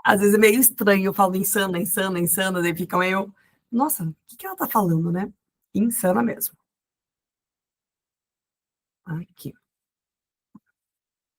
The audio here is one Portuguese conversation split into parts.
Às vezes é meio estranho, eu falo insana, daí fica meio, nossa, o que ela tá falando, né? Insana mesmo. Aqui.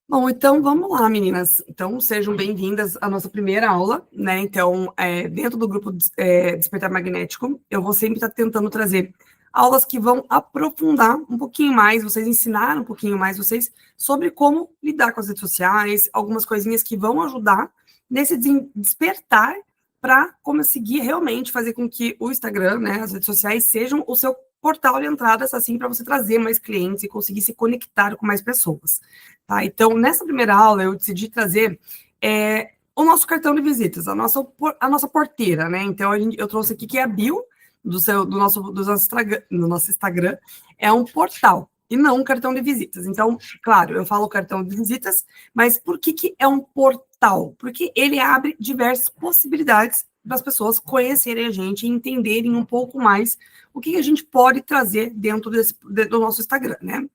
Bom, então vamos lá, meninas. Então sejam bem-vindas à nossa primeira aula, né? Então, dentro do grupo Despertar Magnético, eu vou sempre estar tentando trazer aulas que vão aprofundar um pouquinho mais, vocês ensinar um pouquinho mais vocês sobre como lidar com as redes sociais, algumas coisinhas que vão ajudar nesse despertar para conseguir realmente fazer com que o Instagram, né, as redes sociais sejam o seu portal de entradas, assim, para você trazer mais clientes e conseguir se conectar com mais pessoas. Tá? Então, nessa primeira aula, eu decidi trazer o nosso cartão de visitas, a nossa porteira, né? Então, eu trouxe aqui que é a bio do nosso Instagram, é um portal e não um cartão de visitas. Então, claro, eu falo cartão de visitas, mas por que é um portal? Porque ele abre diversas possibilidades para as pessoas conhecerem a gente e entenderem um pouco mais o que a gente pode trazer dentro do nosso Instagram, né?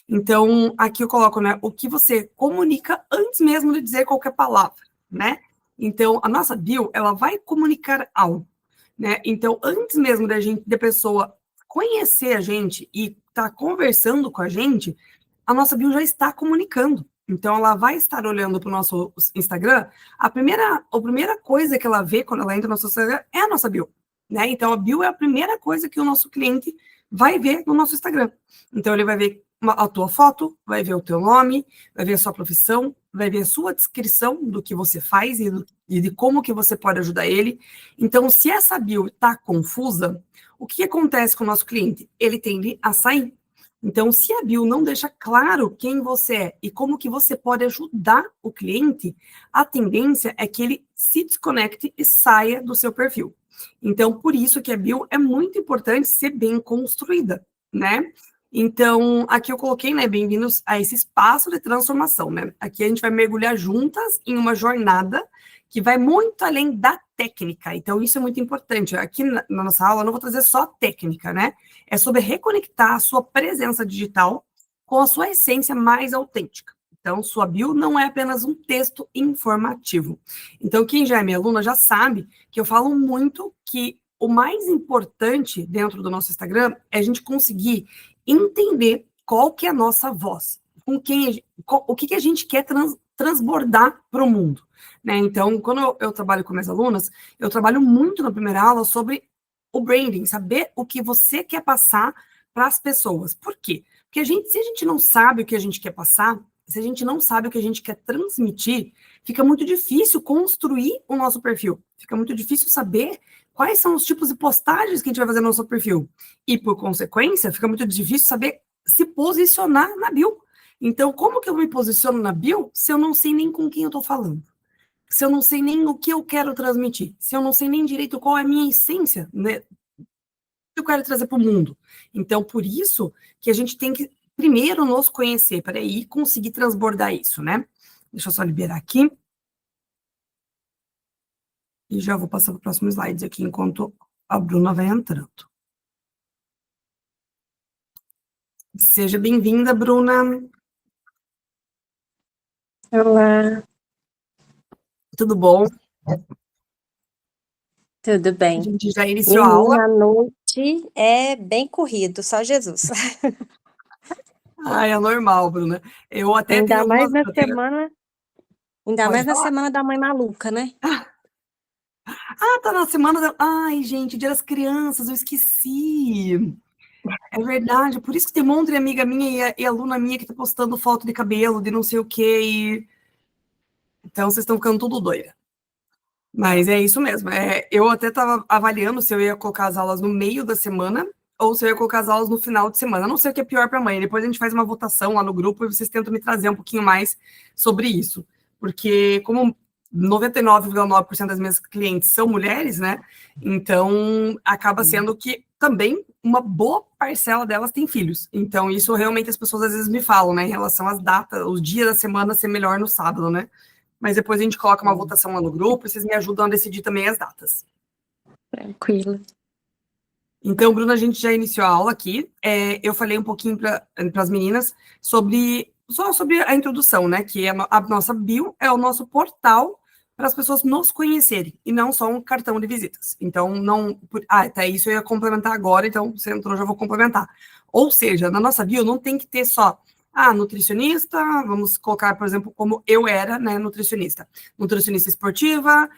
Então, aqui eu coloco, né, o que você comunica antes mesmo de dizer qualquer palavra, né? Então, a nossa bio, ela vai comunicar algo, né? Então, antes mesmo da pessoa conhecer a gente e estar conversando com a gente, a nossa bio já está comunicando. Então, ela vai estar olhando para o nosso Instagram, a primeira coisa que ela vê quando ela entra no nosso Instagram é a nossa bio, né? Então, a bio é a primeira coisa que o nosso cliente vai ver no nosso Instagram. Então, ele vai ver a tua foto, vai ver o teu nome, vai ver a sua profissão, vai ver a sua descrição do que você faz e de como que você pode ajudar ele. Então, se essa bio está confusa, o que acontece com o nosso cliente? Ele tende a sair. Então, se a bio não deixa claro quem você é e como que você pode ajudar o cliente, a tendência é que ele se desconecte e saia do seu perfil. Então, por isso que a bio é muito importante ser bem construída, né? Então, aqui eu coloquei, né, bem-vindos a esse espaço de transformação, né? Aqui a gente vai mergulhar juntas em uma jornada que vai muito além da técnica. Então, isso é muito importante. Aqui na nossa aula, eu não vou trazer só técnica, né? É sobre reconectar a sua presença digital com a sua essência mais autêntica. Então, sua bio não é apenas um texto informativo. Então, quem já é minha aluna já sabe que eu falo muito que o mais importante dentro do nosso Instagram é a gente conseguir entender qual que é a nossa voz, o que a gente quer transbordar para o mundo, né? Então, quando eu trabalho com minhas alunas, eu trabalho muito na primeira aula sobre o branding, saber o que você quer passar para as pessoas. Por quê? Porque se a gente não sabe o que a gente quer passar, se a gente não sabe o que a gente quer transmitir, fica muito difícil construir o nosso perfil. Fica muito difícil saber quais são os tipos de postagens que a gente vai fazer no nosso perfil. E, por consequência, fica muito difícil saber se posicionar na bio. Então, como que eu me posiciono na bio se eu não sei nem com quem eu estou falando? Se eu não sei nem o que eu quero transmitir? Se eu não sei nem direito qual é a minha essência, né? O que eu quero trazer para o mundo? Então, por isso que a gente tem que primeiro nos conhecer, para aí conseguir transbordar isso, né? Deixa eu só liberar aqui. E já vou passar para o próximo slide aqui, enquanto a Bruna vai entrando. Seja bem-vinda, Bruna. Olá. Tudo bom? Tudo bem. A gente já iniciou a aula. A noite é bem corrido, só Jesus. É normal, Bruna. Eu até ainda tenho mais algumas... na semana, ainda mais na semana da mãe maluca, né? Tá na semana da... Ai, gente, Dia das Crianças, eu esqueci. É verdade, por isso que tem um monte de amiga minha e aluna minha que tá postando foto de cabelo, de não sei o quê. Então, vocês estão ficando tudo doida. Mas é isso mesmo. Eu até estava avaliando se eu ia colocar as aulas no meio da semana ou se eu ia colocar as aulas no final de semana. Eu não sei o que é pior para a mãe. Depois a gente faz uma votação lá no grupo e vocês tentam me trazer um pouquinho mais sobre isso. Porque como 99,9% das minhas clientes são mulheres, né? Então, acaba sendo que também uma boa parcela delas tem filhos. Então, isso realmente as pessoas às vezes me falam, né? Em relação às datas, os dias da semana ser melhor no sábado, né? Mas depois a gente coloca uma votação lá no grupo e vocês me ajudam a decidir também as datas. Tranquilo. Então, Bruna, a gente já iniciou a aula aqui. Eu falei um pouquinho para as meninas só sobre a introdução, né? Que a nossa bio é o nosso portal para as pessoas nos conhecerem, e não só um cartão de visitas. Então, não... até isso eu ia complementar agora, então, você entrou, já vou complementar. Ou seja, na nossa bio não tem que ter só, nutricionista, vamos colocar, por exemplo, como eu era, né, nutricionista esportiva,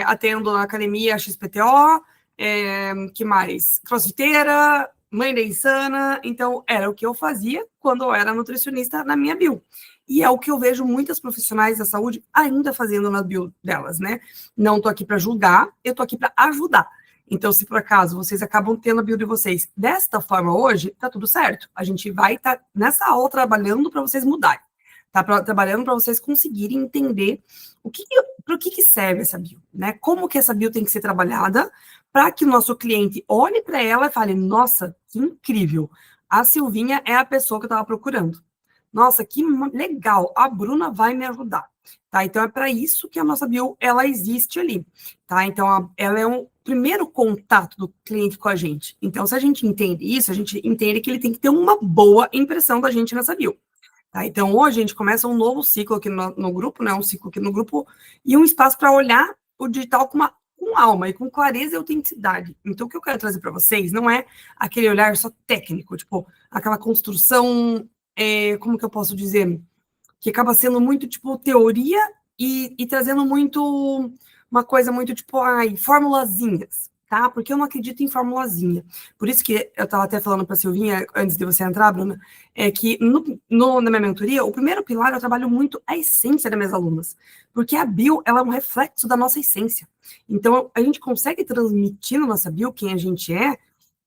atendo na academia XPTO, que mais? Crossfiteira, mãe da insana. Então, era o que eu fazia quando eu era nutricionista na minha bio. E é o que eu vejo muitas profissionais da saúde ainda fazendo na bio delas, né? Não estou aqui para julgar, eu estou aqui para ajudar. Então, se por acaso vocês acabam tendo a bio de vocês desta forma hoje, tá tudo certo. A gente vai estar nessa aula trabalhando para vocês mudarem. Trabalhando para vocês conseguirem entender para o que serve essa bio, né? Como que essa bio tem que ser trabalhada para que o nosso cliente olhe para ela e fale, nossa, que incrível, a Silvinha é a pessoa que eu estava procurando. Nossa, que legal, a Bruna vai me ajudar, tá? Então, é para isso que a nossa bio, ela existe ali, tá? Então, ela é um primeiro contato do cliente com a gente. Então, se a gente entende isso, a gente entende que ele tem que ter uma boa impressão da gente nessa bio. Tá? Então, hoje a gente começa um novo ciclo aqui no grupo, né? Um ciclo aqui no grupo e um espaço para olhar o digital com alma e com clareza e autenticidade. Então, o que eu quero trazer para vocês não é aquele olhar só técnico, tipo, aquela construção, como que eu posso dizer? Que acaba sendo muito, tipo, teoria e trazendo muito, uma coisa muito, tipo, formulazinhas, tá? Porque eu não acredito em formulazinha. Por isso que eu estava até falando para a Silvinha, antes de você entrar, Bruna, que na minha mentoria, o primeiro pilar eu trabalho muito a essência das minhas alunas, porque a bio, ela é um reflexo da nossa essência. Então, a gente consegue transmitir na nossa bio quem a gente é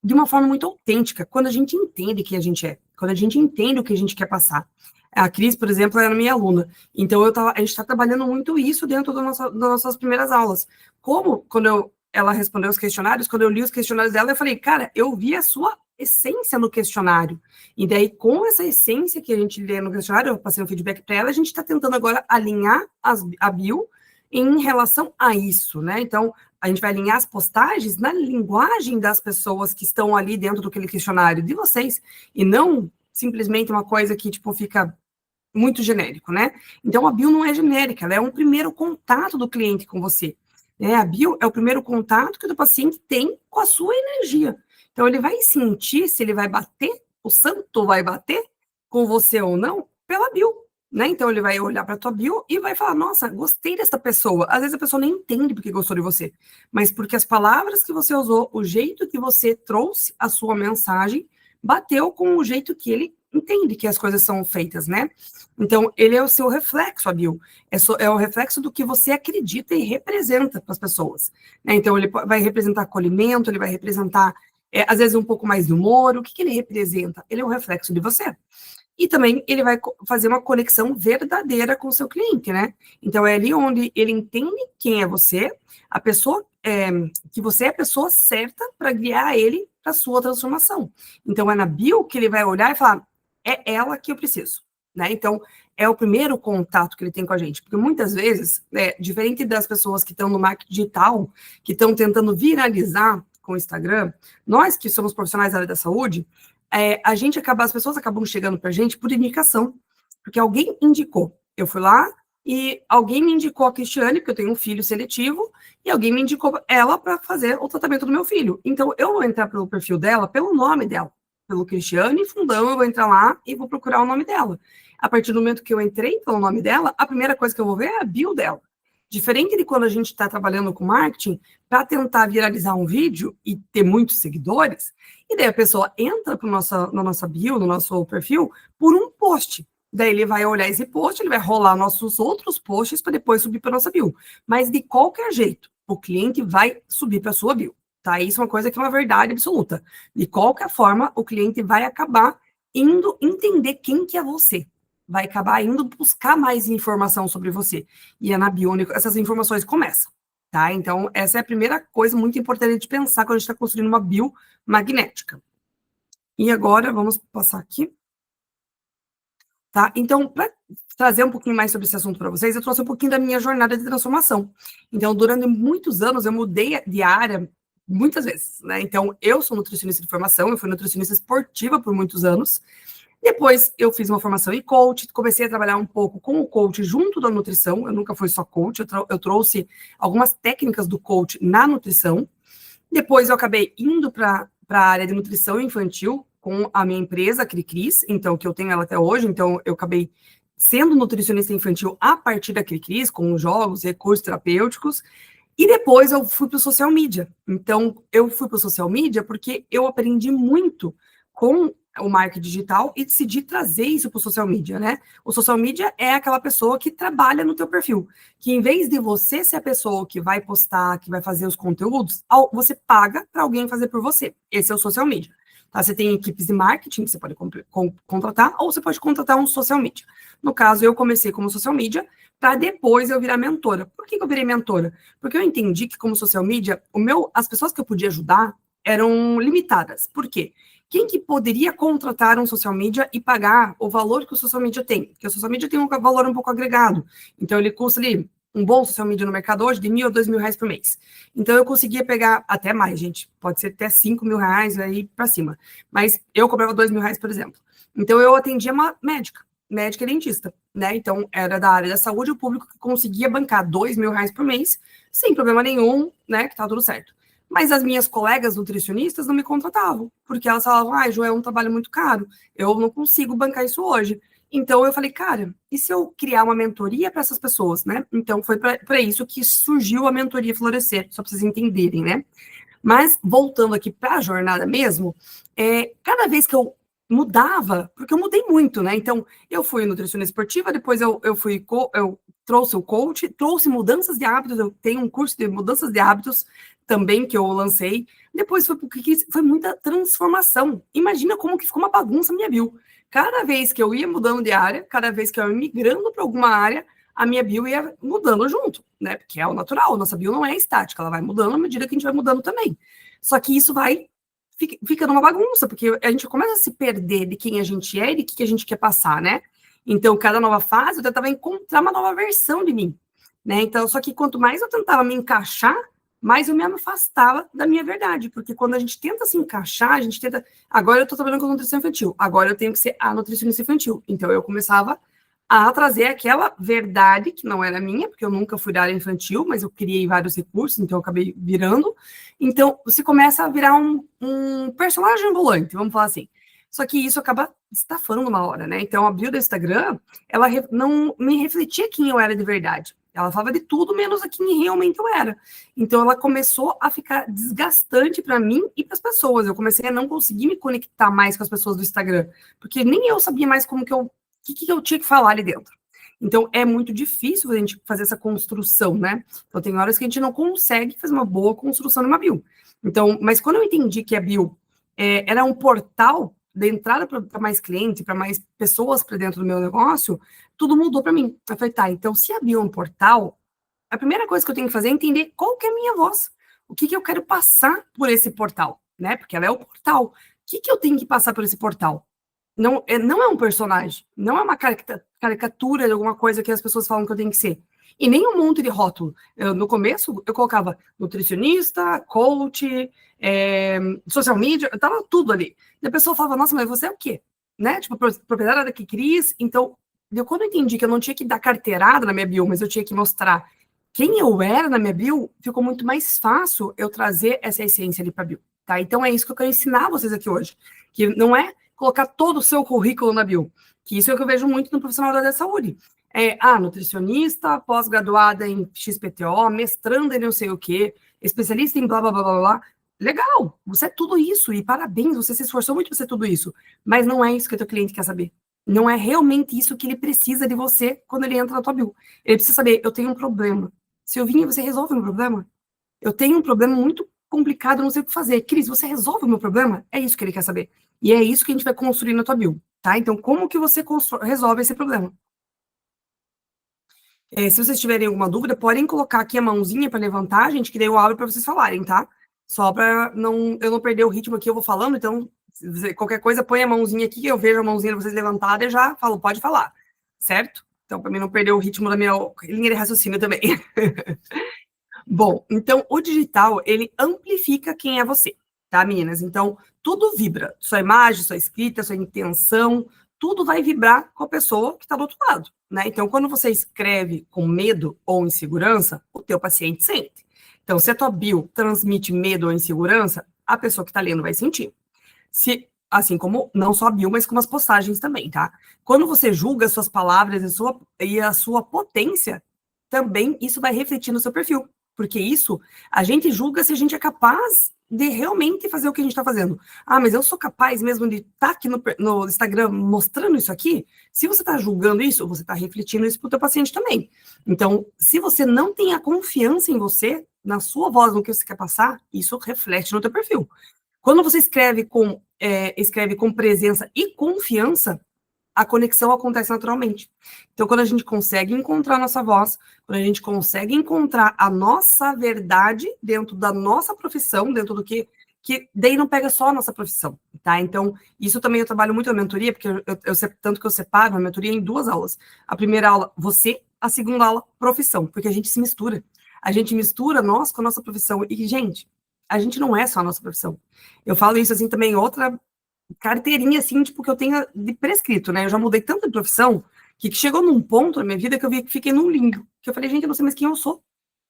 de uma forma muito autêntica, quando a gente entende quem a gente é, quando a gente entende o que a gente quer passar. A Cris, por exemplo, era minha aluna. Então, a gente está trabalhando muito isso dentro das nossas primeiras aulas. Quando ela respondeu os questionários, quando eu li os questionários dela, eu falei, cara, eu vi a sua essência no questionário. E daí, com essa essência que a gente lê no questionário, eu passei um feedback para ela, a gente está tentando agora alinhar a bio em relação a isso, né? Então, a gente vai alinhar as postagens na linguagem das pessoas que estão ali dentro daquele questionário de vocês, e não simplesmente uma coisa que, tipo, fica muito genérico, né? Então, a bio não é genérica, ela é um primeiro contato do cliente com você. Né? A bio é o primeiro contato que o paciente tem com a sua energia. Então, ele vai sentir se ele vai bater, o santo vai bater com você ou não, pela bio. Né? Então, ele vai olhar para a tua bio e vai falar, nossa, gostei dessa pessoa. Às vezes a pessoa nem entende porque gostou de você, mas porque as palavras que você usou, o jeito que você trouxe a sua mensagem, bateu com o jeito que ele entende que as coisas são feitas, né? Então, ele é o seu reflexo, a bio. É o reflexo do que você acredita e representa para as pessoas. Né? Então, ele vai representar acolhimento, ele vai representar, às vezes, um pouco mais de humor. O que ele representa? Ele é um reflexo de você. E também ele vai fazer uma conexão verdadeira com o seu cliente, né? Então, é ali onde ele entende quem é você, a pessoa, que você é a pessoa certa para guiar ele para a sua transformação. Então, é na bio que ele vai olhar e falar, é ela que eu preciso, né? Então, é o primeiro contato que ele tem com a gente, porque muitas vezes, diferente das pessoas que estão no marketing digital, que estão tentando viralizar com o Instagram, nós que somos profissionais da área da saúde, as pessoas acabam chegando para a gente por indicação, porque alguém indicou. Eu fui lá e alguém me indicou a Cristiane, porque eu tenho um filho seletivo, e alguém me indicou ela para fazer o tratamento do meu filho. Então, eu vou entrar pelo perfil dela, pelo nome dela, pelo Cristiane Fundão, eu vou entrar lá e vou procurar o nome dela. A partir do momento que eu entrei pelo nome dela, a primeira coisa que eu vou ver é a bio dela. Diferente de quando a gente está trabalhando com marketing, para tentar viralizar um vídeo e ter muitos seguidores, e daí a pessoa entra na nossa bio, no nosso perfil, por um post. Daí ele vai olhar esse post, ele vai rolar nossos outros posts para depois subir para nossa bio. Mas de qualquer jeito, o cliente vai subir para a sua bio. Tá? Isso é uma coisa que é uma verdade absoluta. De qualquer forma, o cliente vai acabar indo entender quem que é você. Vai acabar indo buscar mais informação sobre você. E é na bio onde essas informações começam. Tá? Então, essa é a primeira coisa muito importante de pensar quando a gente está construindo uma bio magnética. E agora, vamos passar aqui. Tá? Então, para trazer um pouquinho mais sobre esse assunto para vocês, eu trouxe um pouquinho da minha jornada de transformação. Então, durante muitos anos, eu mudei de área muitas vezes, né? Então, eu sou nutricionista de formação, eu fui nutricionista esportiva por muitos anos, Depois, eu fiz uma formação em coach, comecei a trabalhar um pouco com o coach junto da nutrição. Eu nunca fui só coach, eu trouxe algumas técnicas do coach na nutrição. Depois, eu acabei indo para a área de nutrição infantil com a minha empresa, a Cricris, então, que eu tenho ela até hoje. Então, eu acabei sendo nutricionista infantil a partir da Cricris, com jogos, recursos terapêuticos. E depois, eu fui para o social media. Então, eu fui para o social media porque eu aprendi muito com o marketing digital e decidi trazer isso para o social media, né? O social media é aquela pessoa que trabalha no teu perfil, que em vez de você ser a pessoa que vai postar, que vai fazer os conteúdos, você paga para alguém fazer por você. Esse é o social media. Tá? Você tem equipes de marketing que você pode contratar, ou você pode contratar um social media. No caso, eu comecei como social media, para depois eu virar mentora. Por que eu virei mentora? Porque eu entendi que como social media, as pessoas que eu podia ajudar eram limitadas. Por quê? Quem que poderia contratar um social media e pagar o valor que o social media tem? Porque o social media tem um valor um pouco agregado. Então, ele custa ali, um bom social media no mercado hoje, de R$1.000 a R$2.000 por mês. Então, eu conseguia pegar até mais, gente. Pode ser até R$5.000 aí para cima. Mas eu cobrava R$2.000, por exemplo. Então, eu atendia uma médica e dentista, né? Então, era da área da saúde, o público que conseguia bancar R$2.000 por mês, sem problema nenhum, né? Que tá tudo certo. Mas as minhas colegas nutricionistas não me contratavam, porque elas falavam, Jo, é um trabalho muito caro, eu não consigo bancar isso hoje. Então, eu falei, cara, e se eu criar uma mentoria para essas pessoas, né? Então, foi para isso que surgiu a mentoria Florescer, só para vocês entenderem, né? Mas, voltando aqui para a jornada mesmo, cada vez que eu mudava, porque eu mudei muito, né? Então, eu fui nutricionista esportiva, depois eu trouxe o coach, trouxe mudanças de hábitos, eu tenho um curso de mudanças de hábitos também que eu lancei. Depois foi muita transformação. Imagina como que ficou uma bagunça a minha bio. Cada vez que eu ia mudando de área, cada vez que eu ia migrando para alguma área, a minha bio ia mudando junto, né? Porque é o natural, nossa bio não é estática, ela vai mudando à medida que a gente vai mudando também. Só que isso fica numa bagunça, porque a gente começa a se perder de quem a gente é e de que a gente quer passar, né? Então, cada nova fase, eu tentava encontrar uma nova versão de mim, né? Então, só que quanto mais eu tentava me encaixar, mais eu me afastava da minha verdade, porque quando a gente tenta se encaixar, a gente tenta... Agora eu tô trabalhando com nutrição infantil, agora eu tenho que ser a nutricionista infantil. Então, eu começava a trazer aquela verdade que não era minha, porque eu nunca fui da área infantil, mas eu criei vários recursos, então eu acabei virando. Então, você começa a virar um personagem ambulante, vamos falar assim. Só que isso acaba estafando uma hora, né? Então, a bio do Instagram, ela não me refletia quem eu era de verdade. Ela falava de tudo, menos a quem realmente eu era. Então, ela começou a ficar desgastante para mim e para as pessoas. Eu comecei a não conseguir me conectar mais com as pessoas do Instagram, porque nem eu sabia mais como que eu tinha que falar ali dentro. Então, é muito difícil a gente fazer essa construção, né? Então, tem horas que a gente não consegue fazer uma boa construção numa bio. Então, mas quando eu entendi que a bio era um portal de entrada para mais clientes, para mais pessoas para dentro do meu negócio, tudo mudou para mim. Eu falei, tá, então se a bio é um portal, a primeira coisa que eu tenho que fazer é entender qual que é a minha voz. O que eu quero passar por esse portal, né? Porque ela é o portal. O que eu tenho que passar por esse portal? Não é um personagem, não é uma caricatura de alguma coisa que as pessoas falam que eu tenho que ser. E nem um monte de rótulo. No começo, eu colocava nutricionista, coach, social media, tava tudo ali. E a pessoa falava, nossa, mas você é o quê? Né? Tipo, proprietária da Cricris. Então, quando eu entendi que eu não tinha que dar carteirada na minha bio, mas eu tinha que mostrar quem eu era na minha bio, ficou muito mais fácil eu trazer essa essência ali para a bio. Tá? Então, é isso que eu quero ensinar vocês aqui hoje. Que não é colocar todo o seu currículo na bio, que isso é o que eu vejo muito no profissional da área da saúde. Nutricionista, pós-graduada em XPTO, mestranda em não sei o quê, especialista em blá, blá, blá, blá, blá. Legal, você é tudo isso, e parabéns, você se esforçou muito para ser tudo isso, mas não é isso que o teu cliente quer saber. Não é realmente isso que ele precisa de você quando ele entra na tua bio. Ele precisa saber, eu tenho um problema. Se eu vim, você resolve o meu problema? Eu tenho um problema muito complicado, não sei o que fazer. Cris, você resolve o meu problema? É isso que ele quer saber. E é isso que a gente vai construir na tua bio, tá? Então, como que você resolve esse problema? Se vocês tiverem alguma dúvida, podem colocar aqui a mãozinha para levantar, gente, que daí eu abro para vocês falarem, tá? Só para eu não perder o ritmo aqui, eu vou falando, então, qualquer coisa, põe a mãozinha aqui, que eu vejo a mãozinha de vocês levantada e já falo, pode falar, certo? Então, para mim não perder o ritmo da minha linha de raciocínio também. Bom, então, o digital, ele amplifica quem é você, tá, meninas? Então, tudo vibra, sua imagem, sua escrita, sua intenção, tudo vai vibrar com a pessoa que está do outro lado, né? Então, quando você escreve com medo ou insegurança, o teu paciente sente. Então, se a tua bio transmite medo ou insegurança, a pessoa que está lendo vai sentir. Assim como não só a bio, mas como as postagens também, tá? Quando você julga as suas palavras e a sua potência, também isso vai refletir no seu perfil. Porque isso, a gente julga se a gente é capaz de realmente fazer o que a gente está fazendo. Ah, mas eu sou capaz mesmo de estar aqui no Instagram mostrando isso aqui? Se você está julgando isso, você está refletindo isso para o teu paciente também. Então, se você não tem a confiança em você, na sua voz, no que você quer passar, isso reflete no teu perfil. Quando você escreve com presença e confiança, a conexão acontece naturalmente. Então, quando a gente consegue encontrar a nossa voz, quando a gente consegue encontrar a nossa verdade dentro da nossa profissão, dentro do que daí não pega só a nossa profissão, tá? Então, isso também eu trabalho muito na mentoria, porque tanto que eu separo a mentoria em 2 aulas. A primeira aula, você, a segunda aula, profissão, porque a gente se mistura. A gente mistura nós com a nossa profissão. E, gente, a gente não é só a nossa profissão. Eu falo isso, assim, também outra carteirinha, assim, tipo, que eu tenho de prescrito, né? Eu já mudei tanto de profissão que chegou num ponto na minha vida que eu fiquei num limbo. Que eu falei, gente, eu não sei mais quem eu sou.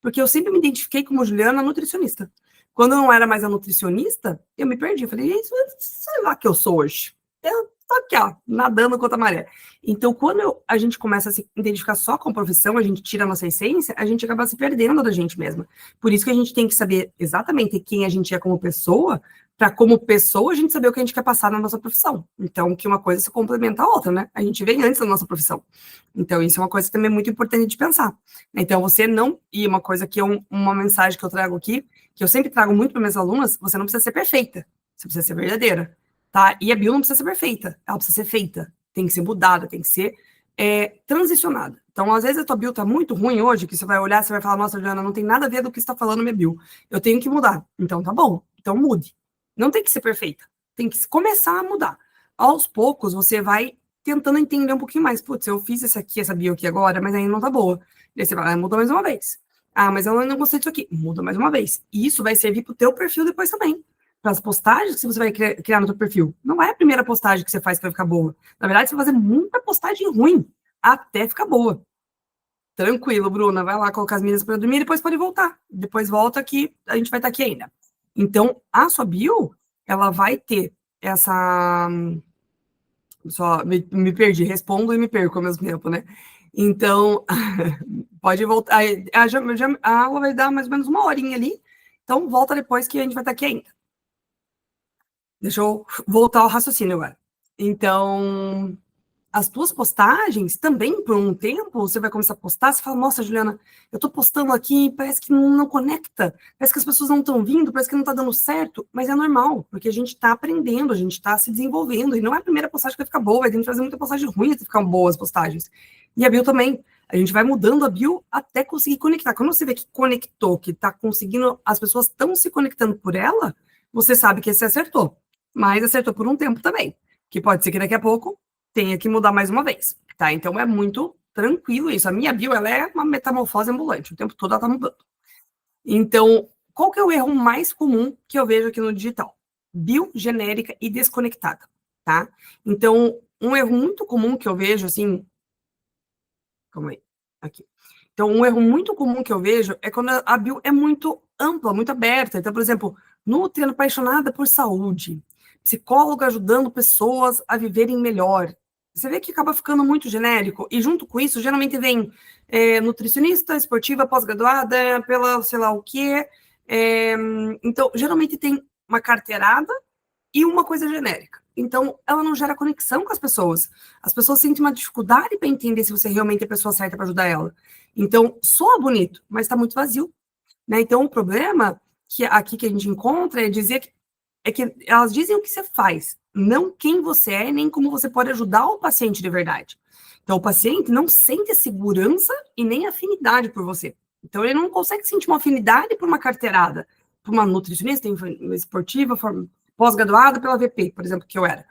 Porque eu sempre me identifiquei como Juliana nutricionista. Quando eu não era mais a nutricionista, eu me perdi. Eu falei, gente, sei lá que eu sou hoje. Eu tô aqui, ó, nadando contra a maré. Então, quando a gente começa a se identificar só com a profissão, a gente tira a nossa essência, a gente acaba se perdendo da gente mesma. Por isso que a gente tem que saber exatamente quem a gente é como pessoa, para como pessoa a gente saber o que a gente quer passar na nossa profissão. Então, que uma coisa se complementa a outra, né? A gente vem antes da nossa profissão. Então, isso é uma coisa também muito importante de pensar. Então, você não... E uma coisa que uma mensagem que eu trago aqui, que eu sempre trago muito para minhas alunas, você não precisa ser perfeita, você precisa ser verdadeira, tá? E a bio não precisa ser perfeita, ela precisa ser feita, tem que ser mudada, tem que ser transicionada. Então, às vezes a tua bio tá muito ruim hoje, que você vai olhar, você vai falar, nossa, Juliana, não tem nada a ver do que você está falando minha bio. Eu tenho que mudar. Então, tá bom. Então, mude. Não tem que ser perfeita, tem que começar a mudar. Aos poucos, você vai tentando entender um pouquinho mais. Putz, eu fiz essa bio aqui agora, mas ainda não tá boa. Daí você vai, muda mais uma vez. Ah, mas eu não gostei disso aqui. Muda mais uma vez. E isso vai servir pro teu perfil depois também. Para as postagens que você vai criar no teu perfil. Não é a primeira postagem que você faz que vai ficar boa. Na verdade, você vai fazer muita postagem ruim até ficar boa. Tranquilo, Bruna. Vai lá colocar as meninas para dormir e depois pode voltar. Depois volta que a gente vai estar aqui ainda. Então, a sua bio, ela vai ter essa... Só me perdi, respondo e me perco ao mesmo tempo, né? Então, pode voltar. A aula vai dar mais ou menos 1 horinha ali. Então, volta depois que a gente vai estar aqui ainda. Deixa eu voltar ao raciocínio agora. Então, as tuas postagens também, por um tempo, você vai começar a postar, você fala, nossa, Juliana, eu tô postando aqui, parece que não conecta, parece que as pessoas não estão vindo, parece que não tá dando certo, mas é normal, porque a gente tá aprendendo, a gente tá se desenvolvendo, e não é a primeira postagem que vai ficar boa, vai ter que fazer muita postagem ruim até ficar boas postagens. E a bio também, a gente vai mudando a bio até conseguir conectar. Quando você vê que conectou, que tá conseguindo, as pessoas estão se conectando por ela, você sabe que você acertou, mas acertou por um tempo também, que pode ser que daqui a pouco tenha que mudar mais uma vez, tá? Então, é muito tranquilo isso. A minha bio, ela é uma metamorfose ambulante. O tempo todo ela tá mudando. Então, qual que é o erro mais comum que eu vejo aqui no digital? Bio genérica e desconectada, tá? Então, um erro muito comum que eu vejo, assim... Calma aí. Aqui. Então, um erro muito comum que eu vejo é quando a bio é muito ampla, muito aberta. Então, por exemplo, Nutri apaixonada por saúde, psicóloga ajudando pessoas a viverem melhor. Você vê que acaba ficando muito genérico, e junto com isso, geralmente vem nutricionista, esportiva, pós-graduada, pela sei lá o quê. Então, geralmente tem uma carteirada e uma coisa genérica. Então, ela não gera conexão com as pessoas. As pessoas sentem uma dificuldade para entender se você realmente é a pessoa certa para ajudar ela. Então, soa bonito, mas está muito vazio, né? Então, o problema que aqui que a gente encontra é dizer que elas dizem o que você faz, não quem você é, nem como você pode ajudar o paciente de verdade. Então, o paciente não sente segurança e nem afinidade por você. Então, ele não consegue sentir uma afinidade por uma carteirada, por uma nutricionista esportiva, pós-graduada pela VP, por exemplo, que eu era.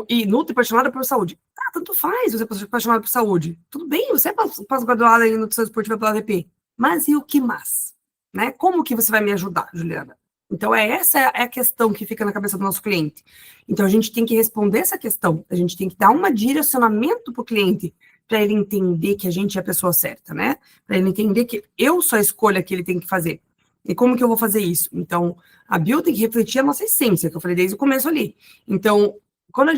E nutri apaixonada por saúde. Ah, tanto faz você é apaixonada por saúde. Tudo bem, você é pós-graduada em nutrição esportiva pela VP. Mas e o que mais? Né? Como que você vai me ajudar, Juliana? Então, essa é a questão que fica na cabeça do nosso cliente. Então, a gente tem que responder essa questão, a gente tem que dar um direcionamento para o cliente, para ele entender que a gente é a pessoa certa, né? Para ele entender que eu sou a escolha que ele tem que fazer. E como que eu vou fazer isso? Então, a bio tem que refletir a nossa essência, que eu falei desde o começo ali. Então, quando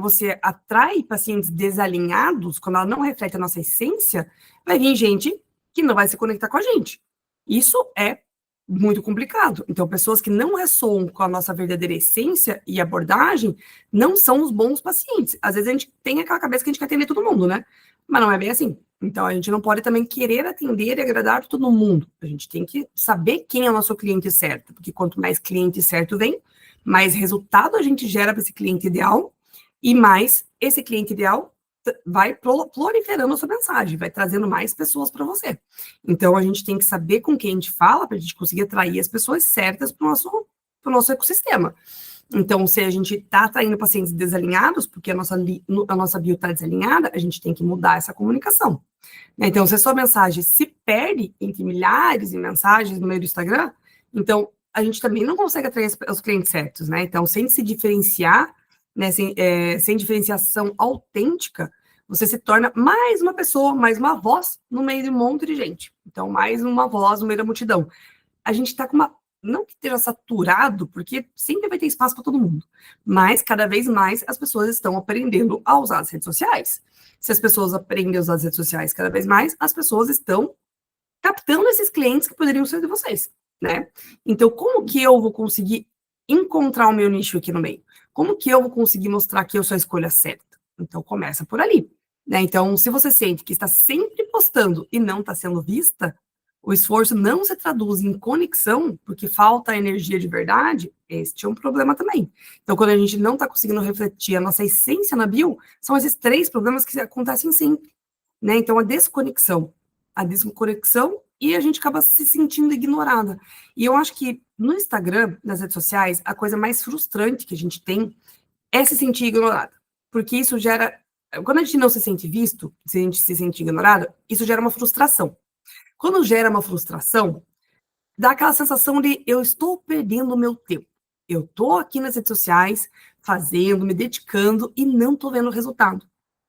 você atrai pacientes desalinhados, quando ela não reflete a nossa essência, vai vir gente que não vai se conectar com a gente. Isso é muito complicado. Então, pessoas que não ressoam com a nossa verdadeira essência e abordagem não são os bons pacientes. Às vezes a gente tem aquela cabeça que a gente quer atender todo mundo, né? Mas não é bem assim. Então, a gente não pode também querer atender e agradar todo mundo. A gente tem que saber quem é o nosso cliente certo, porque quanto mais cliente certo vem, mais resultado a gente gera para esse cliente ideal e mais esse cliente ideal vai proliferando a sua mensagem, vai trazendo mais pessoas para você. Então, a gente tem que saber com quem a gente fala para a gente conseguir atrair as pessoas certas para o nosso ecossistema. Então, se a gente está atraindo pacientes desalinhados, porque a nossa bio está desalinhada, a gente tem que mudar essa comunicação. Então, se a sua mensagem se perde entre milhares de mensagens no meio do Instagram, então, a gente também não consegue atrair os clientes certos, né? Então, sem se diferenciar, né, sem diferenciação autêntica, você se torna mais uma pessoa, mais uma voz no meio de um monte de gente. Então, mais uma voz no meio da multidão. A gente está com uma... Não que esteja saturado, porque sempre vai ter espaço para todo mundo, mas cada vez mais as pessoas estão aprendendo a usar as redes sociais. Se as pessoas aprendem a usar as redes sociais cada vez mais, as pessoas estão captando esses clientes que poderiam ser de vocês, né? Então, como que eu vou conseguir encontrar o meu nicho aqui no meio? Como que eu vou conseguir mostrar que eu sou a escolha certa? Então, começa por ali, né? Então, se você sente que está sempre postando e não está sendo vista, o esforço não se traduz em conexão, porque falta energia de verdade, este é um problema também. Então, quando a gente não está conseguindo refletir a nossa essência na bio, são esses 3 problemas que acontecem sempre, né? Então, a desconexão e a gente acaba se sentindo ignorada. E eu acho que no Instagram, nas redes sociais, a coisa mais frustrante que a gente tem é se sentir ignorada, porque isso gera... Quando a gente não se sente visto, se a gente se sente ignorado, isso gera uma frustração. Quando gera uma frustração, dá aquela sensação de eu estou perdendo o meu tempo. Eu estou aqui nas redes sociais, fazendo, me dedicando e não estou vendo o resultado.